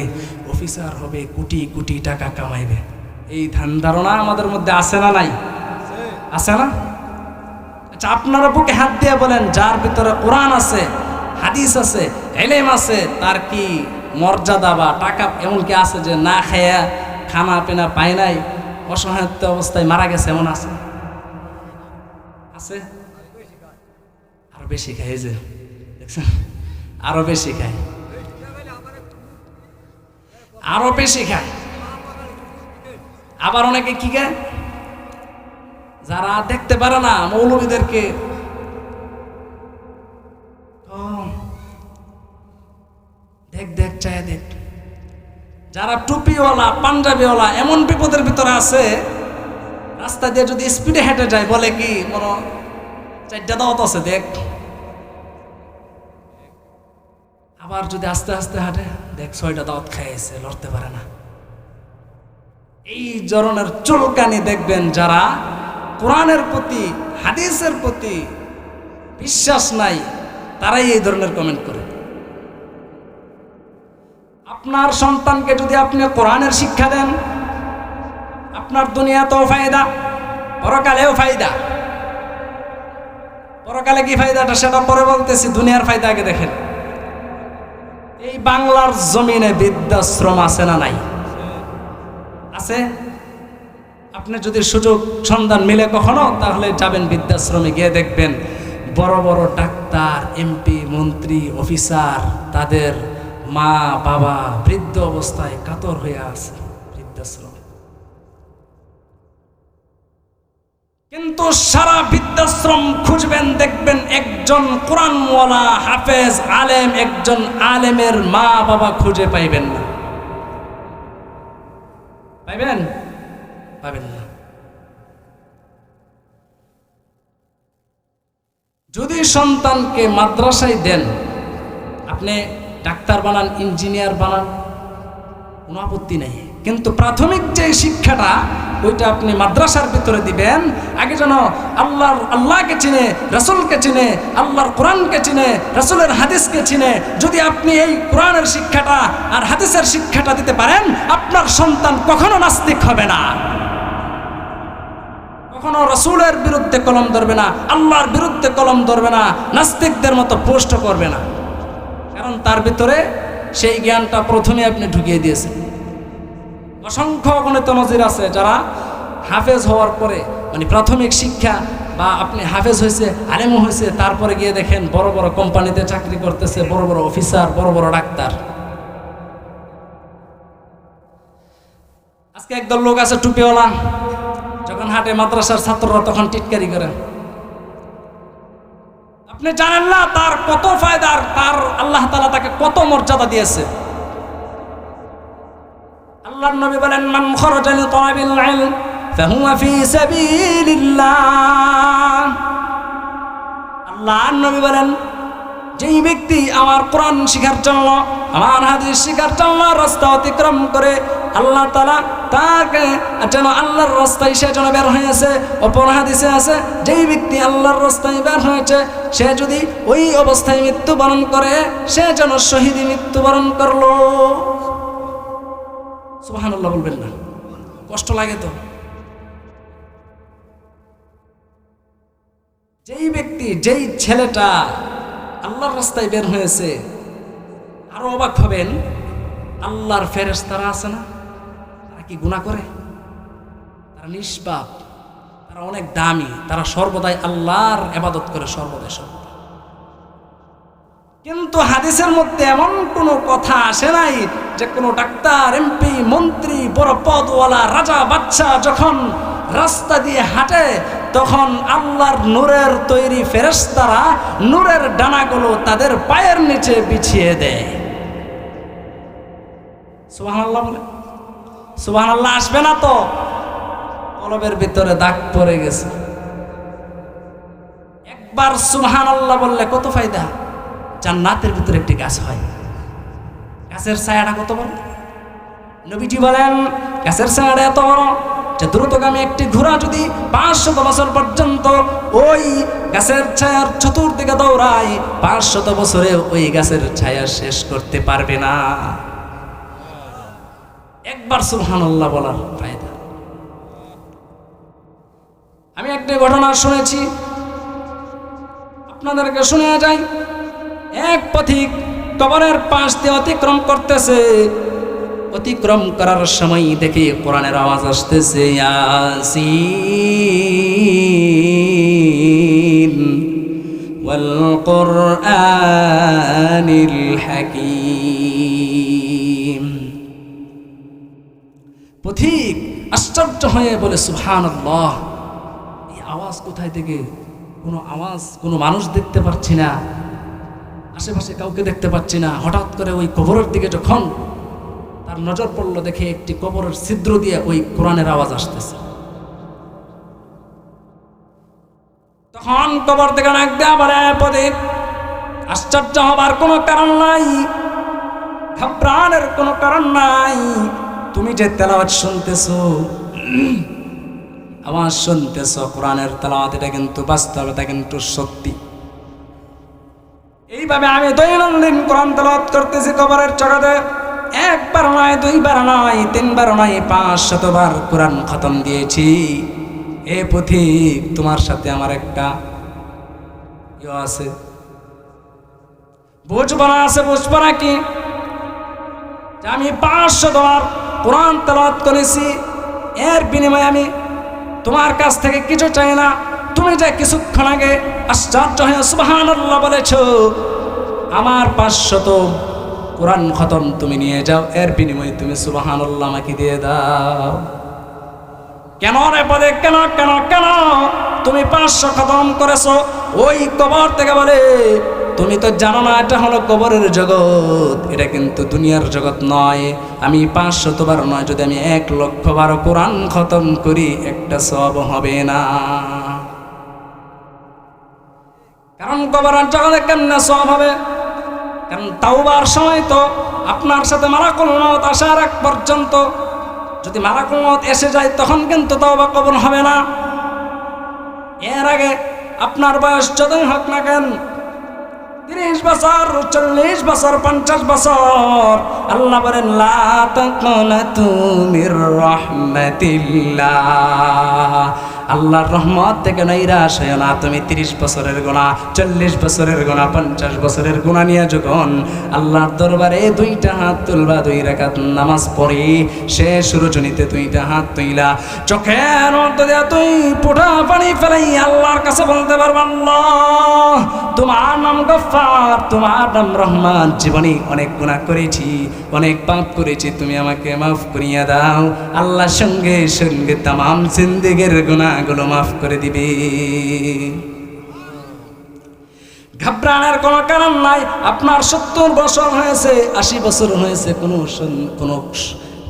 অফিসার হবে, কোটি কোটি টাকা কামাইবে। এই ধ্যান ধারণা আমাদের মধ্যে আছে না নাই? আছে না? আচ্ছা, আপনারা বুকে হাত দিয়ে বলেন, যার ভিতরে কোরআন আছে, হাদিস আছে, ইলম আছে, তার কি মর্যাদা বা টাকা এমন কি আছে যে না খায়া খানা পিনা পায় নাই, অসহায়ত্ব অবস্থায় মারা গেছে, এমন আছে? আছে? আরো বেশি খায়, এই যে দেখছেন, আরো বেশি খায়, আরো বেশি খায়। আবার অনেকে কি খায়, যারা দেখতে পারে না মৌলবীদেরকে দেখ দেখ চায় দেখ। যারা টুপিওয়ালা পাঞ্জাবিওয়ালা এমন বিপদের ভিতরে আছে, রাস্তা দিয়ে যদি স্পিডে হেঁটে যায় বলে কি মনে চারটা দাওয়াত আছে দেখ। আবার যদি আস্তে আস্তে হাঁটে দেখ 6টা দাওয়াত খাইছে, লড়তে পারে না। এই ধরনের চুলকানি দেখবেন যারা কোরআনের প্রতি হাদিসের প্রতি বিশ্বাস নাই, তারাই এই ধরনের কমেন্ট করে। আপনার সন্তানকে যদি আপনি কোরআনের শিক্ষা দেন, আপনার দুনিয়াতেও ফায়দা, পরকালেও ফায়দা। পরকালে কি ফায়দাটা সেটা পরে বলতেছি, দুনিয়ার ফায়দা আগে দেখেন। এই বাংলার জমিনে বৃদ্ধাশ্রম আছে না নাই? আছে। আপনি যদি সুযোগ সন্ধান মিলে কখনো, তাহলে যাবেন বৃদ্ধাশ্রমে, গিয়ে দেখবেন বড় বড় ডাক্তার, এমপি, মন্ত্রী, অফিসার, তাদের মা বাবা বৃদ্ধ অবস্থায় কাতর হয়ে আছে বৃদ্ধাশ্রমে। কিন্তু সারা বৃদ্ধাশ্রম খুঁজবেন, দেখবেন একজন কোরআনওয়ালা হাফেজ আলেম, একজন আলেমের মা বাবা খুঁজে পাইবেন না। পাইবেন? পাবেন না। যদি সন্তানকে মাদ্রাসায় দেন, আপনি ডাক্তার বানান, ইঞ্জিনিয়ার বানান, কোনো আপত্তি নেই, কিন্তু প্রাথমিক যে শিক্ষাটা ওইটা আপনি মাদ্রাসার ভিতরে দিবেন। আগে যেন আল্লাহকে চিনে, রাসূলকে চিনে, আল্লাহর কোরআনকে চিনে, রাসূলের হাদিসকে চিনে। যদি আপনি এই কোরআনের শিক্ষাটা আর হাদিসের শিক্ষাটা দিতে পারেন, আপনার সন্তান কখনো নাস্তিক হবে না, কখনো কখনো রাসূলের বিরুদ্ধে কলম ধরবে না, আল্লাহর বিরুদ্ধে কলম ধরবে না, নাস্তিকদের মতো পোস্ট করবে না। কারণ তার ভিতরে সেই জ্ঞানটা প্রথমে আপনি ঢুকিয়ে দিয়েছেন। অসংখ্য অগণিত নজির আছে যারা হাফেজ হওয়ার পরে, মানে প্রাথমিক শিক্ষা বা আপনি হাফেজ হয়েছে, আলেমও হয়েছে, তারপরে গিয়ে দেখেন বড় বড় কোম্পানিতে চাকরি করতেছে, বড় বড় অফিসার, বড় বড় ডাক্তার। আজকে একদল লোক আছে টুপিওয়ালা, যখন হাটে মাদ্রাসার ছাত্ররা তখন টিটকারি করে। আপনি জানেন না তার কত ফায়দা, তার আল্লাহ তাআলা তাকে কত মর্যাদা দিয়েছে। আল্লাহর নবী বলেন, মান খরাজা লি তালাবিল ইলম ফাহুয়া ফি সাবিলিল্লাহ। আল্লাহর নবী বলেন, যেই ব্যক্তি আমার কোরআন শিখার জন্য, আমার হাদিস শিখার জন্য রাস্তা অতিক্রম করে, আল্লাহ তাআলা তাকে যেন আল্লাহর রাস্তায় সে যেন বের হয়েছে। অপর হাদিসে আছে, যেই ব্যক্তি আল্লাহর রাস্তায় বের হয়েছে সে যদি ওই অবস্থায় মৃত্যুবরণ করে, সে যেন শহীদী মৃত্যুবরণ করলো। সুবহানাল্লাহ বলবেন না? কষ্ট লাগে তো। যেই ব্যক্তি, যেই ছেলেটা আল্লাহর রাস্তায় বের হয়েছে, আরো অবাক হবেন, আল্লাহর ফেরেশতারা আছে না, তারা কি গুনাহ করে? তারা নিষ্পাপ, তারা অনেক দামি, তারা সর্বদাই আল্লাহর ইবাদত করে, সর্বদাই। কিন্তু হাদিসের মধ্যে এমন কোনো কথা আসে নাই যে কোনো ডাক্তার, এমপি, মন্ত্রী, বড় পদওয়ালা, রাজা, বাদশা যখন রাস্তা দিয়ে হাঁটে তখন আল্লাহর নূরের তৈরি ফেরেশতারা নূরের ডানাগুলো তাদের পায়ের নিচে বিছিয়ে দেয়। সুবহানাল্লাহ বলে? সুবহানাল্লাহ আসবে না তো? কলবের ভিতরে দাগ পড়ে গেছে। একবার সুবহানাল্লাহ বললে কত ফায়দা। জান্নাতের ভিতরে একটি গাছ হয়, গাছের ছায়াটা কত বড়। নবীজি বলেন, গাছের ছায়াটা এত বড় যে দ্রুতগামী একটি ঘোড়া যদি 500 বছর পর্যন্ত ওই গাছের ছায়ার চতুর্দিকে দৌড়ায়, 500 বছরে ওই গাছের ছায়া শেষ করতে পারবে না। একবার সুবহানাল্লাহ বলার ফায়দা। আমি একটা ঘটনা শুনেছি, আপনাদেরকে শুনে যাই। এক পথিক কবরের পাশ দিয়ে অতিক্রম করতেছে। অতিক্রম করার সময় দেখে কোরআনের আওয়াজ আসতেছে, ইয়াসিন ওয়াল কুরআনিল হাকীম। পথিক আশ্চর্য হয়ে বলে, সুবহানাল্লাহ, এই আওয়াজ কোথায় থেকে? কোনো আওয়াজ, কোনো মানুষ দেখতে পাচ্ছি না, আশেপাশে কাউকে দেখতে পাচ্ছি না। হঠাৎ করে ওই কবরের দিকে যখন তার নজর পড়লো, দেখে একটি কবরের ছিদ্র দিয়ে ওই কোরআনের আওয়াজ আসতেছে। তখন কবর থেকে ডাক দেয়া বলে, পথিক, আশ্চর্য হবার কোনো কারণ নাই, ঘাবড়ানোর কোনো কারণ নাই। তুমি যে তেলাওয়াত শুনতেছো, আওয়াজ শুনতেছো, কোরআনের তেলাওয়াত, এটা কিন্তু বাস্তব, এটা কিন্তু সত্যি। এইভাবে আমি দৈনন্দিন কোরআন তেলাওয়াত করতেছি কবরের জগতে। একবার নয়, দুইবার নয়, তিনবার নয়, 500 বার কোরআন খতম দিয়েছি। এ পথিক, তোমার সাথে আমার একটা আছে, বুঝবো না আছে, বুঝবো না কি যে আমি 500 বার কোরআন তেলাওয়াত করেছি, এর বিনিময়ে আমি তোমার কাছ থেকে কিছু চাই না। তুমি যে কিছুক্ষণ আগে আশ্চর্য হয়ে সুবহানাল্লাহ বলেছো, আমার 500 কোরআন খতম তুমি নিয়ে যাও, এর বিনিময়ে তুমি সুবহানাল্লাহ আমাকে দিয়ে দাও। কেন রে পদে, কেন কেন কেন? তুমি 500 খতম করেছো ওই কবর থেকে। বলে, তুমি তো জানো না এটা হলো কবরের জগৎ, এটা কিন্তু দুনিয়ার জগৎ নয়। আমি 500 বার নয়, যদি আমি 1,00,000 বার কোরআন খতম করি, একটা সওয়াব হবে না। কারণ কবরের জগতে কেমনে সওয়াব হবে? কারণ তাওবার সময় তো আপনার সাথে মালাকুল মউত আসার আগ পর্যন্ত, যদি মালাকুল মউত এসে যায় তখন কিন্তু তাওবা কবুল হবে না। এর আগে আপনার বয়স যতই হোক না কেন, 30 বছর, 40 বছর, 50 বছর, আল্লাহ বলেন, লা তাকুনাতু মির রাহমাতিল্লাহ, আল্লাহর রহমত থেকে নৈরাশ হয় না। তুমি 30 বছরের গুনাহ, 40 বছরের গুনাহ, 50 বছরের গুনাহ নিয়ে যখন আল্লাহর দরবারে 2টা হাত তুলবা, 2 রাকাত নামাজ পড়ি, শেষ রজনীতে 2টা হাত তুইলা চোখের মধ্যে দিয়ে তুই ফোঁটা পানি ফেলাই আল্লাহর কাছে বলতে পারবা, আল্লাহ তোমার নাম গফফার, তোমার নাম রহমান, জীবনে অনেক গুনাহ করেছি, অনেক পাপ করেছি, তুমি আমাকে মাফ করিয়া দাও। আল্লাহর সঙ্গে সঙ্গে তামাম জিন্দেগির গুনাহগুলো মাফ করে দিবে। ঘাবড়ানোর কোনো কারণ নাই। আপনার 70 বছর হয়েছে, 80 বছর হয়েছে, কোনো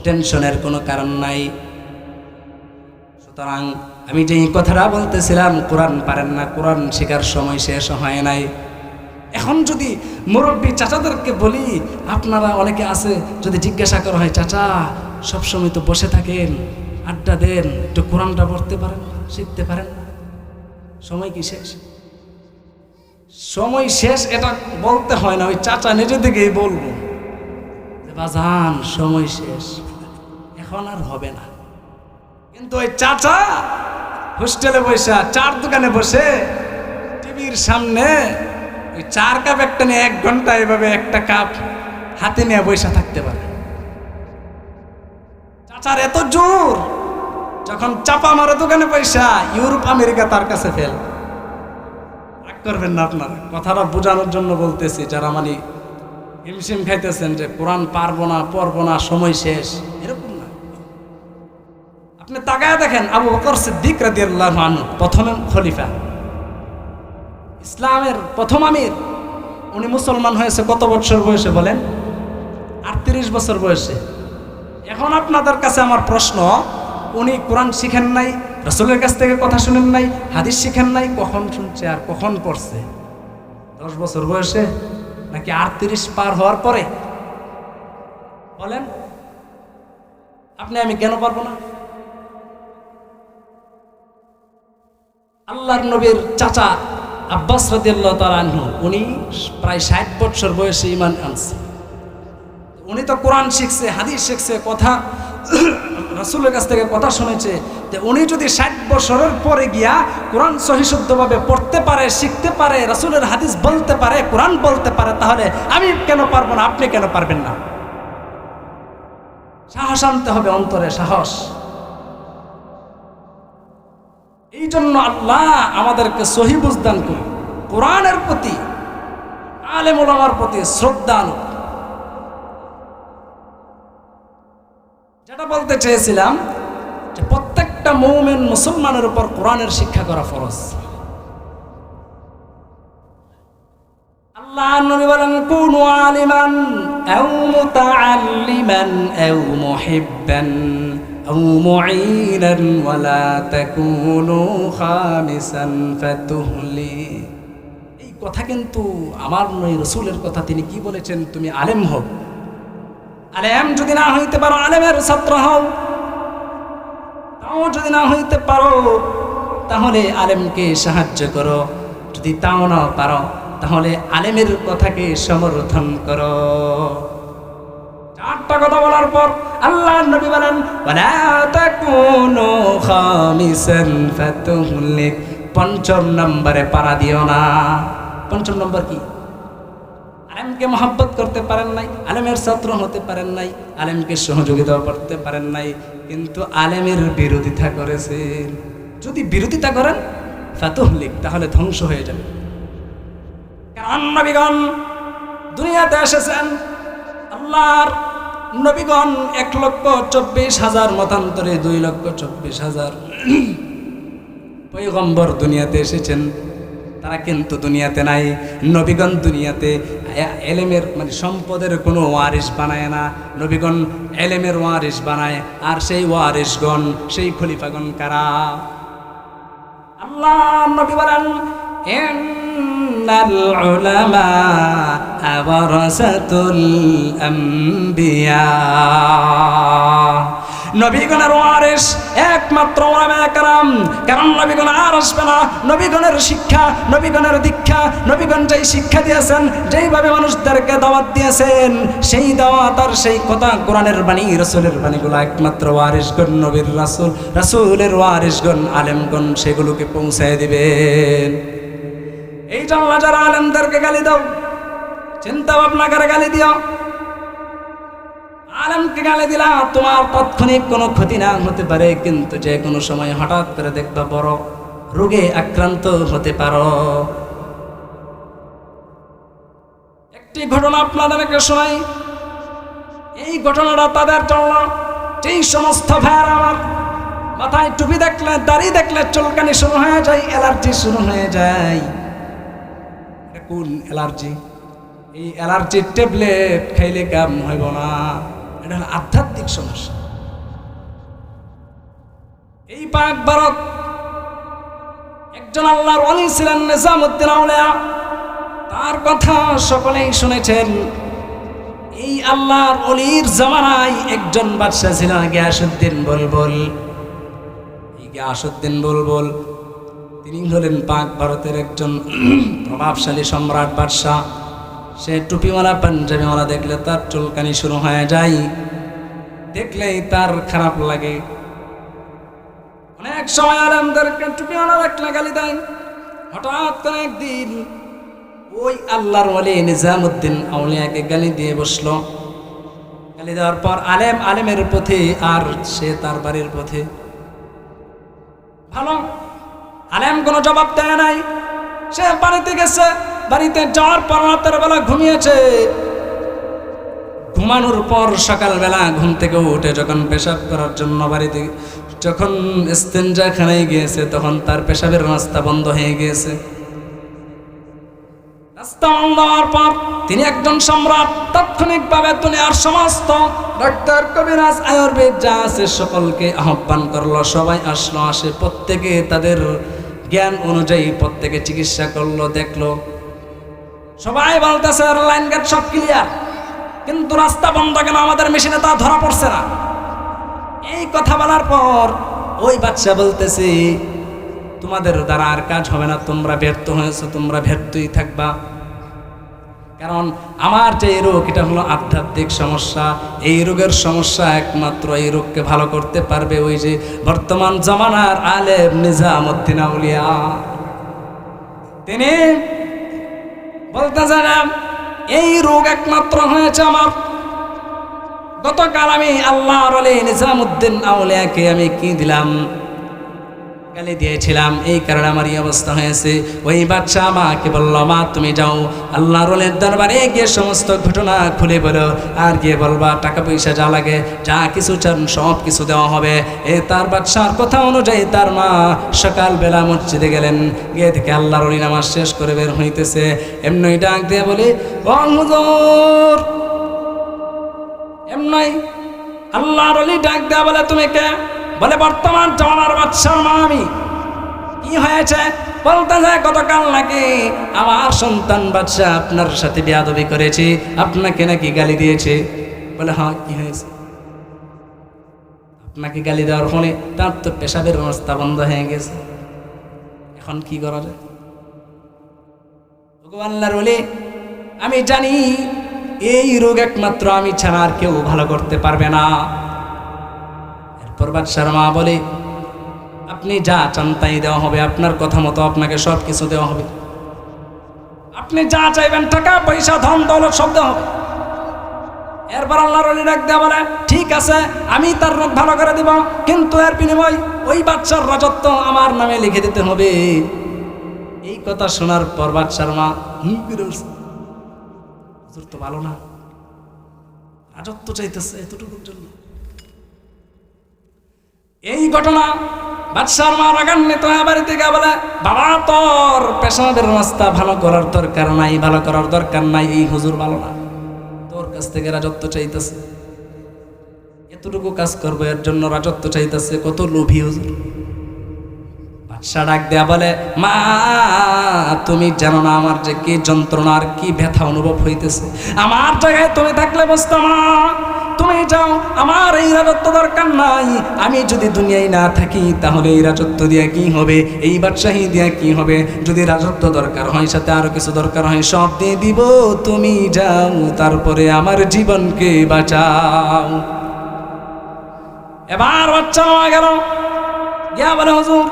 টেনশনের কোনো কারণ নাই। সুতরাং আমি যে কথাটা বলতেছিলাম, কোরআন পারেন না, কোরআন শেখার সময় শেষ হয় নাই। এখন যদি মুরব্বী চাচাদেরকে বলি, আপনারা অনেকে আছে, যদি জিজ্ঞাসা করা হয়, চাচা সবসময় তো বসে থাকেন, আড্ডা দেন, একটু কোরআনটা পড়তে পারেন না, শিখতে পারেন না, সময় কি শেষ? সময় শেষ এটা বলতে হয় না, ওই চাচা নিজে থেকেই বলবো যে বাজান সময় শেষ, এখন আর হবে না। কিন্তু ওই চাচা হোস্টেলে বসে, চার দোকানে বসে টিভির সামনে ওই 4 কাপ একটা নিয়ে 1 ঘন্টা এভাবে একটা কাপ হাতে নিয়ে বসে থাকতে পারে। চাচার এত জোর, যখন চাপা মারে দোকানে পয়সা, ইউরোপ আমেরিকা তার কাছে ফেল। রাগ করবেন না, আপনার কথাটা বোঝানোর জন্য বলতেছি, যারা মানে হিমশিম খাইতেছেন যে কোরআন পারবো না, পড়বো না, সময় শেষ, এরকম না। আপনি তাকায় দেখেন, আবু বকর সিদ্দিক রাদিয়াল্লাহু আনহু প্রথম খলিফা, ইসলামের প্রথম আমির, উনি মুসলমান হয়েছে কত বছর বয়সে বলেন? 38 বছর বয়সে। এখন আপনাদের কাছে আমার প্রশ্ন, উনি কোরআন শিখেন নাই, রাসূলের কাছ থেকে কথা শুনেন নাই, হাদিস শিখেন নাই, কখন শুনছে আর কখন পড়ছে? 10 বছর বয়সে নাকি 38 পার হওয়ার পরে? বলেন আপনি, আমি কেন পারবো না? আল্লাহর নবীর চাচা আব্বাস রাদিয়াল্লাহু তাআলা আনহু, উনি প্রায় 60 বছর বয়সে ঈমান আনছে। উনি তো কোরআন শিখছে, হাদিস শিখছে, কথা রাসূলের কাছ থেকে কথা শুনেছে। যে উনি যদি 60 বছরের পরে গিয়া কোরআন সহিশুদ্ধভাবে পড়তে পারে, শিখতে পারে, রাসূলের হাদিস বলতে পারে, কোরআন বলতে পারে, তাহলে আমি কেন পারবো না, আপনি কেন পারবেন না? সাহস আনতে হবে অন্তরে, সাহস। এই জন্য আল্লাহ আমাদেরকে সহি বুঝদান করুন, কোরআনের প্রতি, আলেম ওলামার প্রতি শ্রদ্ধা আনুন। যেটা বলতে চেয়েছিলাম যে প্রত্যেকটা মুমিন মুসলমানের উপর কোরআনের শিক্ষা করা ফরজ। আল্লাহ নবী বলেন, কুনু আলিমান আও মুতাআল্লিমান আও মুহিব্বান আও মুঈনান ওয়ালা তাকুনু খামিসান ফাতুহলি। এই কথা কিন্তু আমার নয়, রাসূলের কথা। তিনি কি বলেছেন? তুমি আলেম হও, আলেম যদি না হইতে পারো, আলেমের ছাত্র হও। তাও যদি না হইতে পারো, তাহলে আলেমকে সাহায্য করো। যদি তাও না পারো, তাহলে আলেমের কথাকে সমর্থন করো। 4টা কথা বলার পর আল্লাহ নবী বলেন, ওয়ালা তাকুনু খামিসান ফাতুহলিক। 5ম নম্বরে পারা দিও না। 5ম নম্বর কি? আলেমকে মহব্বত করতে পারেন নাই, আলেমের ছাত্র হতে পারেন নাই, আলেমকে সহযোগিতা করতে পারেন নাই, কিন্তু আলেমের বিরোধিতা করেছেন। যদি বিরোধিতা করেন ফাতুহলিক, তাহলে ধ্বংস হয়ে যাবে। কারণ নবীগণ দুনিয়াতে এসেছেন, আল্লাহর নবীগণ 1,24,000 মতান্তরে 2,24,000 পয়গম্বর দুনিয়াতে এসেছেন। তারা কিন্তু দুনিয়াতে নাই। নবীগণ দুনিয়াতে এলেমের মানে সম্পদের কোনো ওয়ারিস বানায় না, নবীগণ এলেমের ওয়ারিস বানায়। আর সেই ওয়ারিসগণ, সেই খলিফাগণ কারা? আল্লাহ নবী বলেন, ইন্নাল উলামা ওয়ারাসাতুল আম্বিয়া। নবীগণের ওয়ারিস একমাত্র উলামায়ে কেরাম। কারণ নবীগণ আর আসবে না। নবীগণের শিক্ষা, নবীগণের দীক্ষা, নবীগণ যেই শিক্ষা দিয়েছেন, যেইভাবে মানুষদেরকে দাওয়াত দিয়েছেন, সেই দাওয়াত আর সেই কথা, কোরআনের বাণী, রাসূলের বাণীগুলো একমাত্র ওয়ারিসগণ, নবীর রাসূলের ওয়ারিসগণ, আলেমগণ সেগুলোকে পৌঁছায় দিবেন। এই জন্য যারা আলেমদেরকে গালি দাও, চিন্তা ভাবনা করে গালি দিও। আলেমকে গালি দিলা তোমার তাৎক্ষণিক কোনো ক্ষতি না হতে পারে, কিন্তু যে কোনো সময় হঠাৎ করে দেখবা বড় রোগে আক্রান্ত হতে পারো। একটি ঘটনা আপনাদেরকে শোনাই। এই ঘটনাটা তাদের জন্য, যেই সমস্ত ভাইয়েরা আমার মাথায় টুপি দেখলে, দাড়ি দেখলে চুলকানি শুরু হয়ে যায়, অ্যালার্জি শুরু হয়ে যায়। কোন অ্যালার্জি? এই অ্যালার্জির ট্যাবলেট খাইলে কাম হইব না, এটা হলো আধ্যাত্মিক সমস্যা। এই পাক ভারত একজন আল্লাহর ওলি ছিলেন নিজামুদ্দিন আউলিয়া, তার কথা সকলেই শুনেছেন। এই আল্লাহর ওলির জামানায় একজন বাদশা ছিলেন গিয়াসউদ্দিন বুলবুল। এই গিয়াসউদ্দিন বুলবুল তিনি হলেন পাক ভারতের একজন প্রভাবশালী সম্রাট বাদশাহ। সে টুপিওয়ালা পাঞ্জাবিওয়ালা দেখলে তার চুলকানি শুরু হয়ে যায়, দেখলেই তার খারাপ লাগে। অনেক সময় আলেমদেরকে টুপিওয়ালা দেখলে গালি দেয়। হঠাৎ করে একদিন ওই আল্লাহর ওলি নিজামুদ্দিন আউলিয়াকে গালি দিয়ে বসলো। গালি দেওয়ার পর আলেমের পথে, আর সে তার বাড়ির পথে। ভালো, আলেম কোনো জবাব দেয় নাই। সে বাড়িতে গেছে, বাড়িতে যাওয়ার পর রাতের বেলা ঘুমিয়েছে। ঘুমানোর পর সকালবেলা ঘুম থেকে উঠে যখন পেশাব করার জন্য বাড়িতে যখন ইস্তেঞ্জাখানায় গিয়েছে, তখন তার পেশাবের রাস্তা বন্ধ হয়ে গিয়েছে। রাস্তা বন্ধ হওয়ার পর তিনি একজন সম্রাট, তাৎক্ষণিকভাবে দুনিয়ার সমস্ত ডাক্তার, কবিরাজ, আয়ুর্বেদ যা আছে সকলকে আহ্বান করলো। সবাই আসলো, আসে প্রত্যেকে তাদের জ্ঞান অনুযায়ী প্রত্যেকে চিকিৎসা করলো, দেখলো। সবাই বলতেছে লাইন গেট সব ক্লিয়ার, কিন্তু রাস্তা বন্ধ কেন? আমাদের মেশিনে তা ধরা পড়ছে না। এই কথা বলার পর ওই বাদশা বলতেছে, তোমাদের দ্বারা আর কাজ হবে না, তোমরা ব্যর্থ হয়েছো, তোমরা ব্যর্থই থাকবা। কারণ আমার যে রোগ, এটা হলো আধ্যাত্মিক সমস্যা। এই রোগের সমস্যা একমাত্র এই রোগকে ভালো করতে পারবে ওই যে বর্তমান জামানার আলেম নিজামুদ্দিন আউলিয়া। তিনি বলতে জানাম, এই রোগ একমাত্র হয়েছে আমার। গতকাল আমি আল্লাহর ওলি নিজামুদ্দিন আউলিয়াকে আমি কি দিলাম? গালি দিয়েছিলাম। এই কারণে আমার এই অবস্থা হয়েছে। ওই বাদশা আমাকে বলল, মা তুমি যাও আল্লাহর ওলির দরবারে গিয়ে সমস্ত ঘটনা খুলে বলো, আর গিয়ে বলবা টাকা পয়সা যা লাগে, যা কিছু চান সব কিছু দেওয়া হবে। তার বাদশার কথা অনুযায়ী তার মা সকালবেলা মসজিদে গেলেন। গিয়ে থেকে আল্লাহর ওলি নামাজ শেষ করে বের হইতেছে। এমনি ডাক দিয়ে বলি, ও হুজুর। এমনি আল্লাহর ওলি ডাক দেয়া বলে, তুমি কে? বলে, বর্তমান জামানার বাদশার মা আমি। কি হয়েছে? বলতে যায়, গতকাল নাকি আমার সন্তান বাদশা আপনার সাথে বেয়াদবি করেছে, আপনাকে নাকি গালি দিয়েছে। বলে, হ্যাঁ কি হয়েছে? আপনাকে গালি দেওয়ার ফলে তার তো পেশাবের রাস্তা বন্ধ হয়ে গেছে, এখন কি করা যায়? আল্লাহর ওলি, আমি জানি এই রোগ একমাত্র আমি ছাড়া আর কেউ ভালো করতে পারবে না। এরপর বাদশার মা বলে, আপনি যা চান তাই দেওয়া হবে, আপনার কথা মতো আপনাকে সব কিছু দেওয়া হবে। আপনি যা চাইবেন, টাকা পয়সা ধন দৌলত সব দেওয়া হবে। এরপর আল্লাহর ওলি ডাক দেয়া বলে, ঠিক আছে আমি তার রোগ ভালো করে দিব, কিন্তু এর বিনিময় ওই বাদশার রাজত্ব আমার নামে লিখে দিতে হবে। এই কথা শোনার পর বাদশার মা হুজুর তো ভালো না, রাজত্ব চাইতেছে এতটুকুর জন্য। এই ঘটনা বাদশার মা রাগান্বিত হয়ে বাড়িতে গিয়ে বলে, বাবা তোর পেশাবের রাস্তা ভালো করার দরকার নাই, ভালো করার দরকার নাই, এই হুজুর ভালো না, তোর কাছ থেকে রাজত্ব চাইতেছে, এতটুকু কাজ করবো এর জন্য রাজত্ব চাইতেছে, কত লোভী হুজুর। বাদশা ডাক দেয়া বলে, মা তুমি জানো না আমার যে কি যন্ত্রণা আর কি ব্যথা অনুভব হইতেছে, আমার জায়গায় তুমি থাকলে বুঝতো মা, তুমি যাও, আমার এই রাজত্ব দরকার নাই। আমি যদি দুনিয়ায় না থাকি তাহলে এই রাজত্ব দিয়ে কি হবে, এই বাদশাহী দিয়ে কি হবে? যদি রাজত্ব দরকার হয়, সাথে আরো কিছু দরকার হয়, সব দিয়ে দিব। তুমি যাও, তারপরে আমার জীবনকে বাঁচাও। এবার বাচ্চা নেওয়া গেল, গিয়া বলে হুজুর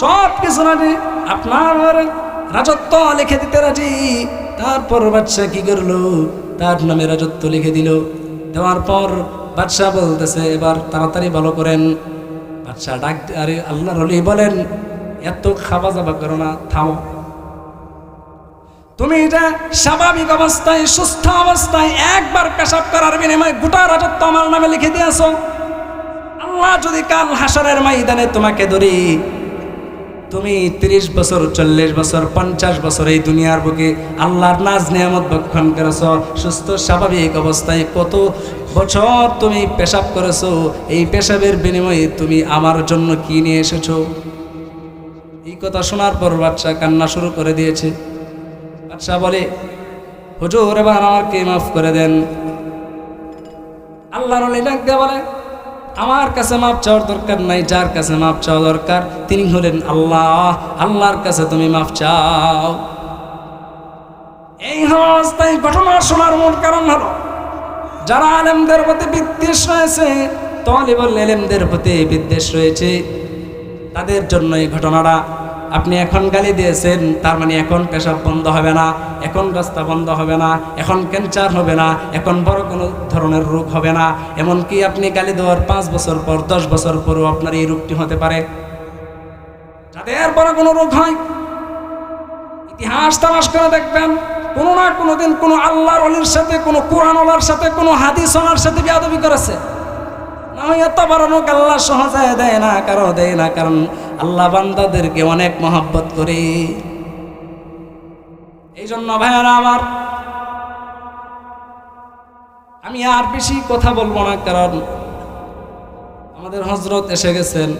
সব কিছু রাজি, আপনার রাজত্ব লিখে দিতে রাজি। তারপর বাদশা কি করলো, তার নামে রাজত্ব লিখে দিল। দেওয়ার পর বাদশা বলতেছে এবার তাড়াতাড়ি ভালো করেন। বাদশা ডাক, আরে আল্লাহর ওলি বলেন এত খাওয়া যাবা করো না, থামো। তুমি এটা স্বাভাবিক অবস্থায় সুস্থ অবস্থায় একবার পেশাব করার বিনিময়ে গোটা রাজত্ব আমার নামে লিখে দিয়েছো। আল্লাহ যদি কাল হাসরের ময়দানে তোমাকে ধরি, তুমি 30 বছর 40 বছর 50 বছর এই দুনিয়ার বুকে আল্লাহর নাজ নিয়ামত ভক্ষণ করেছো, সুস্থ স্বাভাবিক অবস্থায় কত বছর তুমি পেশাব করেছো, এই পেশাবের বিনিময়ে তুমি আমার জন্য কি নিয়ে এসেছো? এই কথা শোনার পর বাদশা কান্না শুরু করে দিয়েছে। বাদশা বলে হুজুর এবার আমাকে মাফ করে দেন। আল্লাহর ওলি ডাকতে বলে আমার কাছে মাপ চাওয়ার দরকার নাই, যার কাছে মাপ চাওয়া দরকার তিনি হলেন আল্লাহ। আল্লাহর কাছে তুমি মাপ চাও। এই অবস্থায় ঘটনা শোনার মূল কারণ হলো যারা আলেমদের প্রতি বিদ্বেষ রয়েছে, তালিবুল ইলমদের প্রতি বিদ্বেষ রয়েছে, তাদের জন্য এই ঘটনাটা। আপনি এখন গালি দিয়েছেন, তার মানে এখন পেশাব বন্ধ হবে না, এখন রাস্তা বন্ধ হবে না, এখন ক্যান্সার হবে না, এখন বড় কোনো ধরনের রোগ হবে না। এমনকি আপনি গালি দেওয়ার 5 বছর পর 10 বছর পরও আপনার এই রোগটি হতে পারে। যাদের বড় কোনো রোগ হয়, ইতিহাস তালাশ করে দেখবেন কোনো না কোনো দিন কোনো আল্লাহর ওলির সাথে, কোনো কোরআন ওলার সাথে, কোনো হাদিস ওলার সাথে বেয়াদবি করেছে। না এত বড় রোগ আল্লাহ সহজে দেয় না, কারো দেয় না, কারণ আল্লাহ বান্দাদেরকে অনেক মহব্বত করে। এই জন্য ভাইয়ারা আমার, আমি আর বেশি কথা বলবো না, কারণ আমাদের হযরত এসে গেছেন,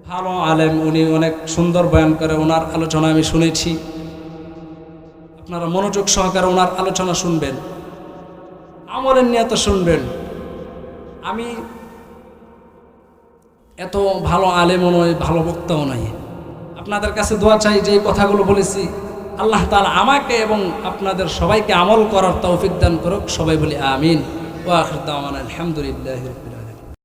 ভালো আলেম, উনি অনেক সুন্দর বয়ান করে। ওনার আলোচনা আমি শুনেছি, আপনারা মনোযোগ সহকারে ওনার আলোচনা শুনবেন, আমলের নিয়ত শুনবেন। আমি এত ভালো আলেমও নয়, ভালো বক্তাও নাই। আপনাদের কাছে দোয়া চাই যে এই কথাগুলো বলেছি, আল্লাহ তাআলা আমাকে এবং আপনাদের সবাইকে আমল করার তৌফিক দান করুক। সবাই বলি আমিন। ওয়া আখিরু দাওয়ানা আলহামদুলিল্লাহি রাব্বিল আলামিন।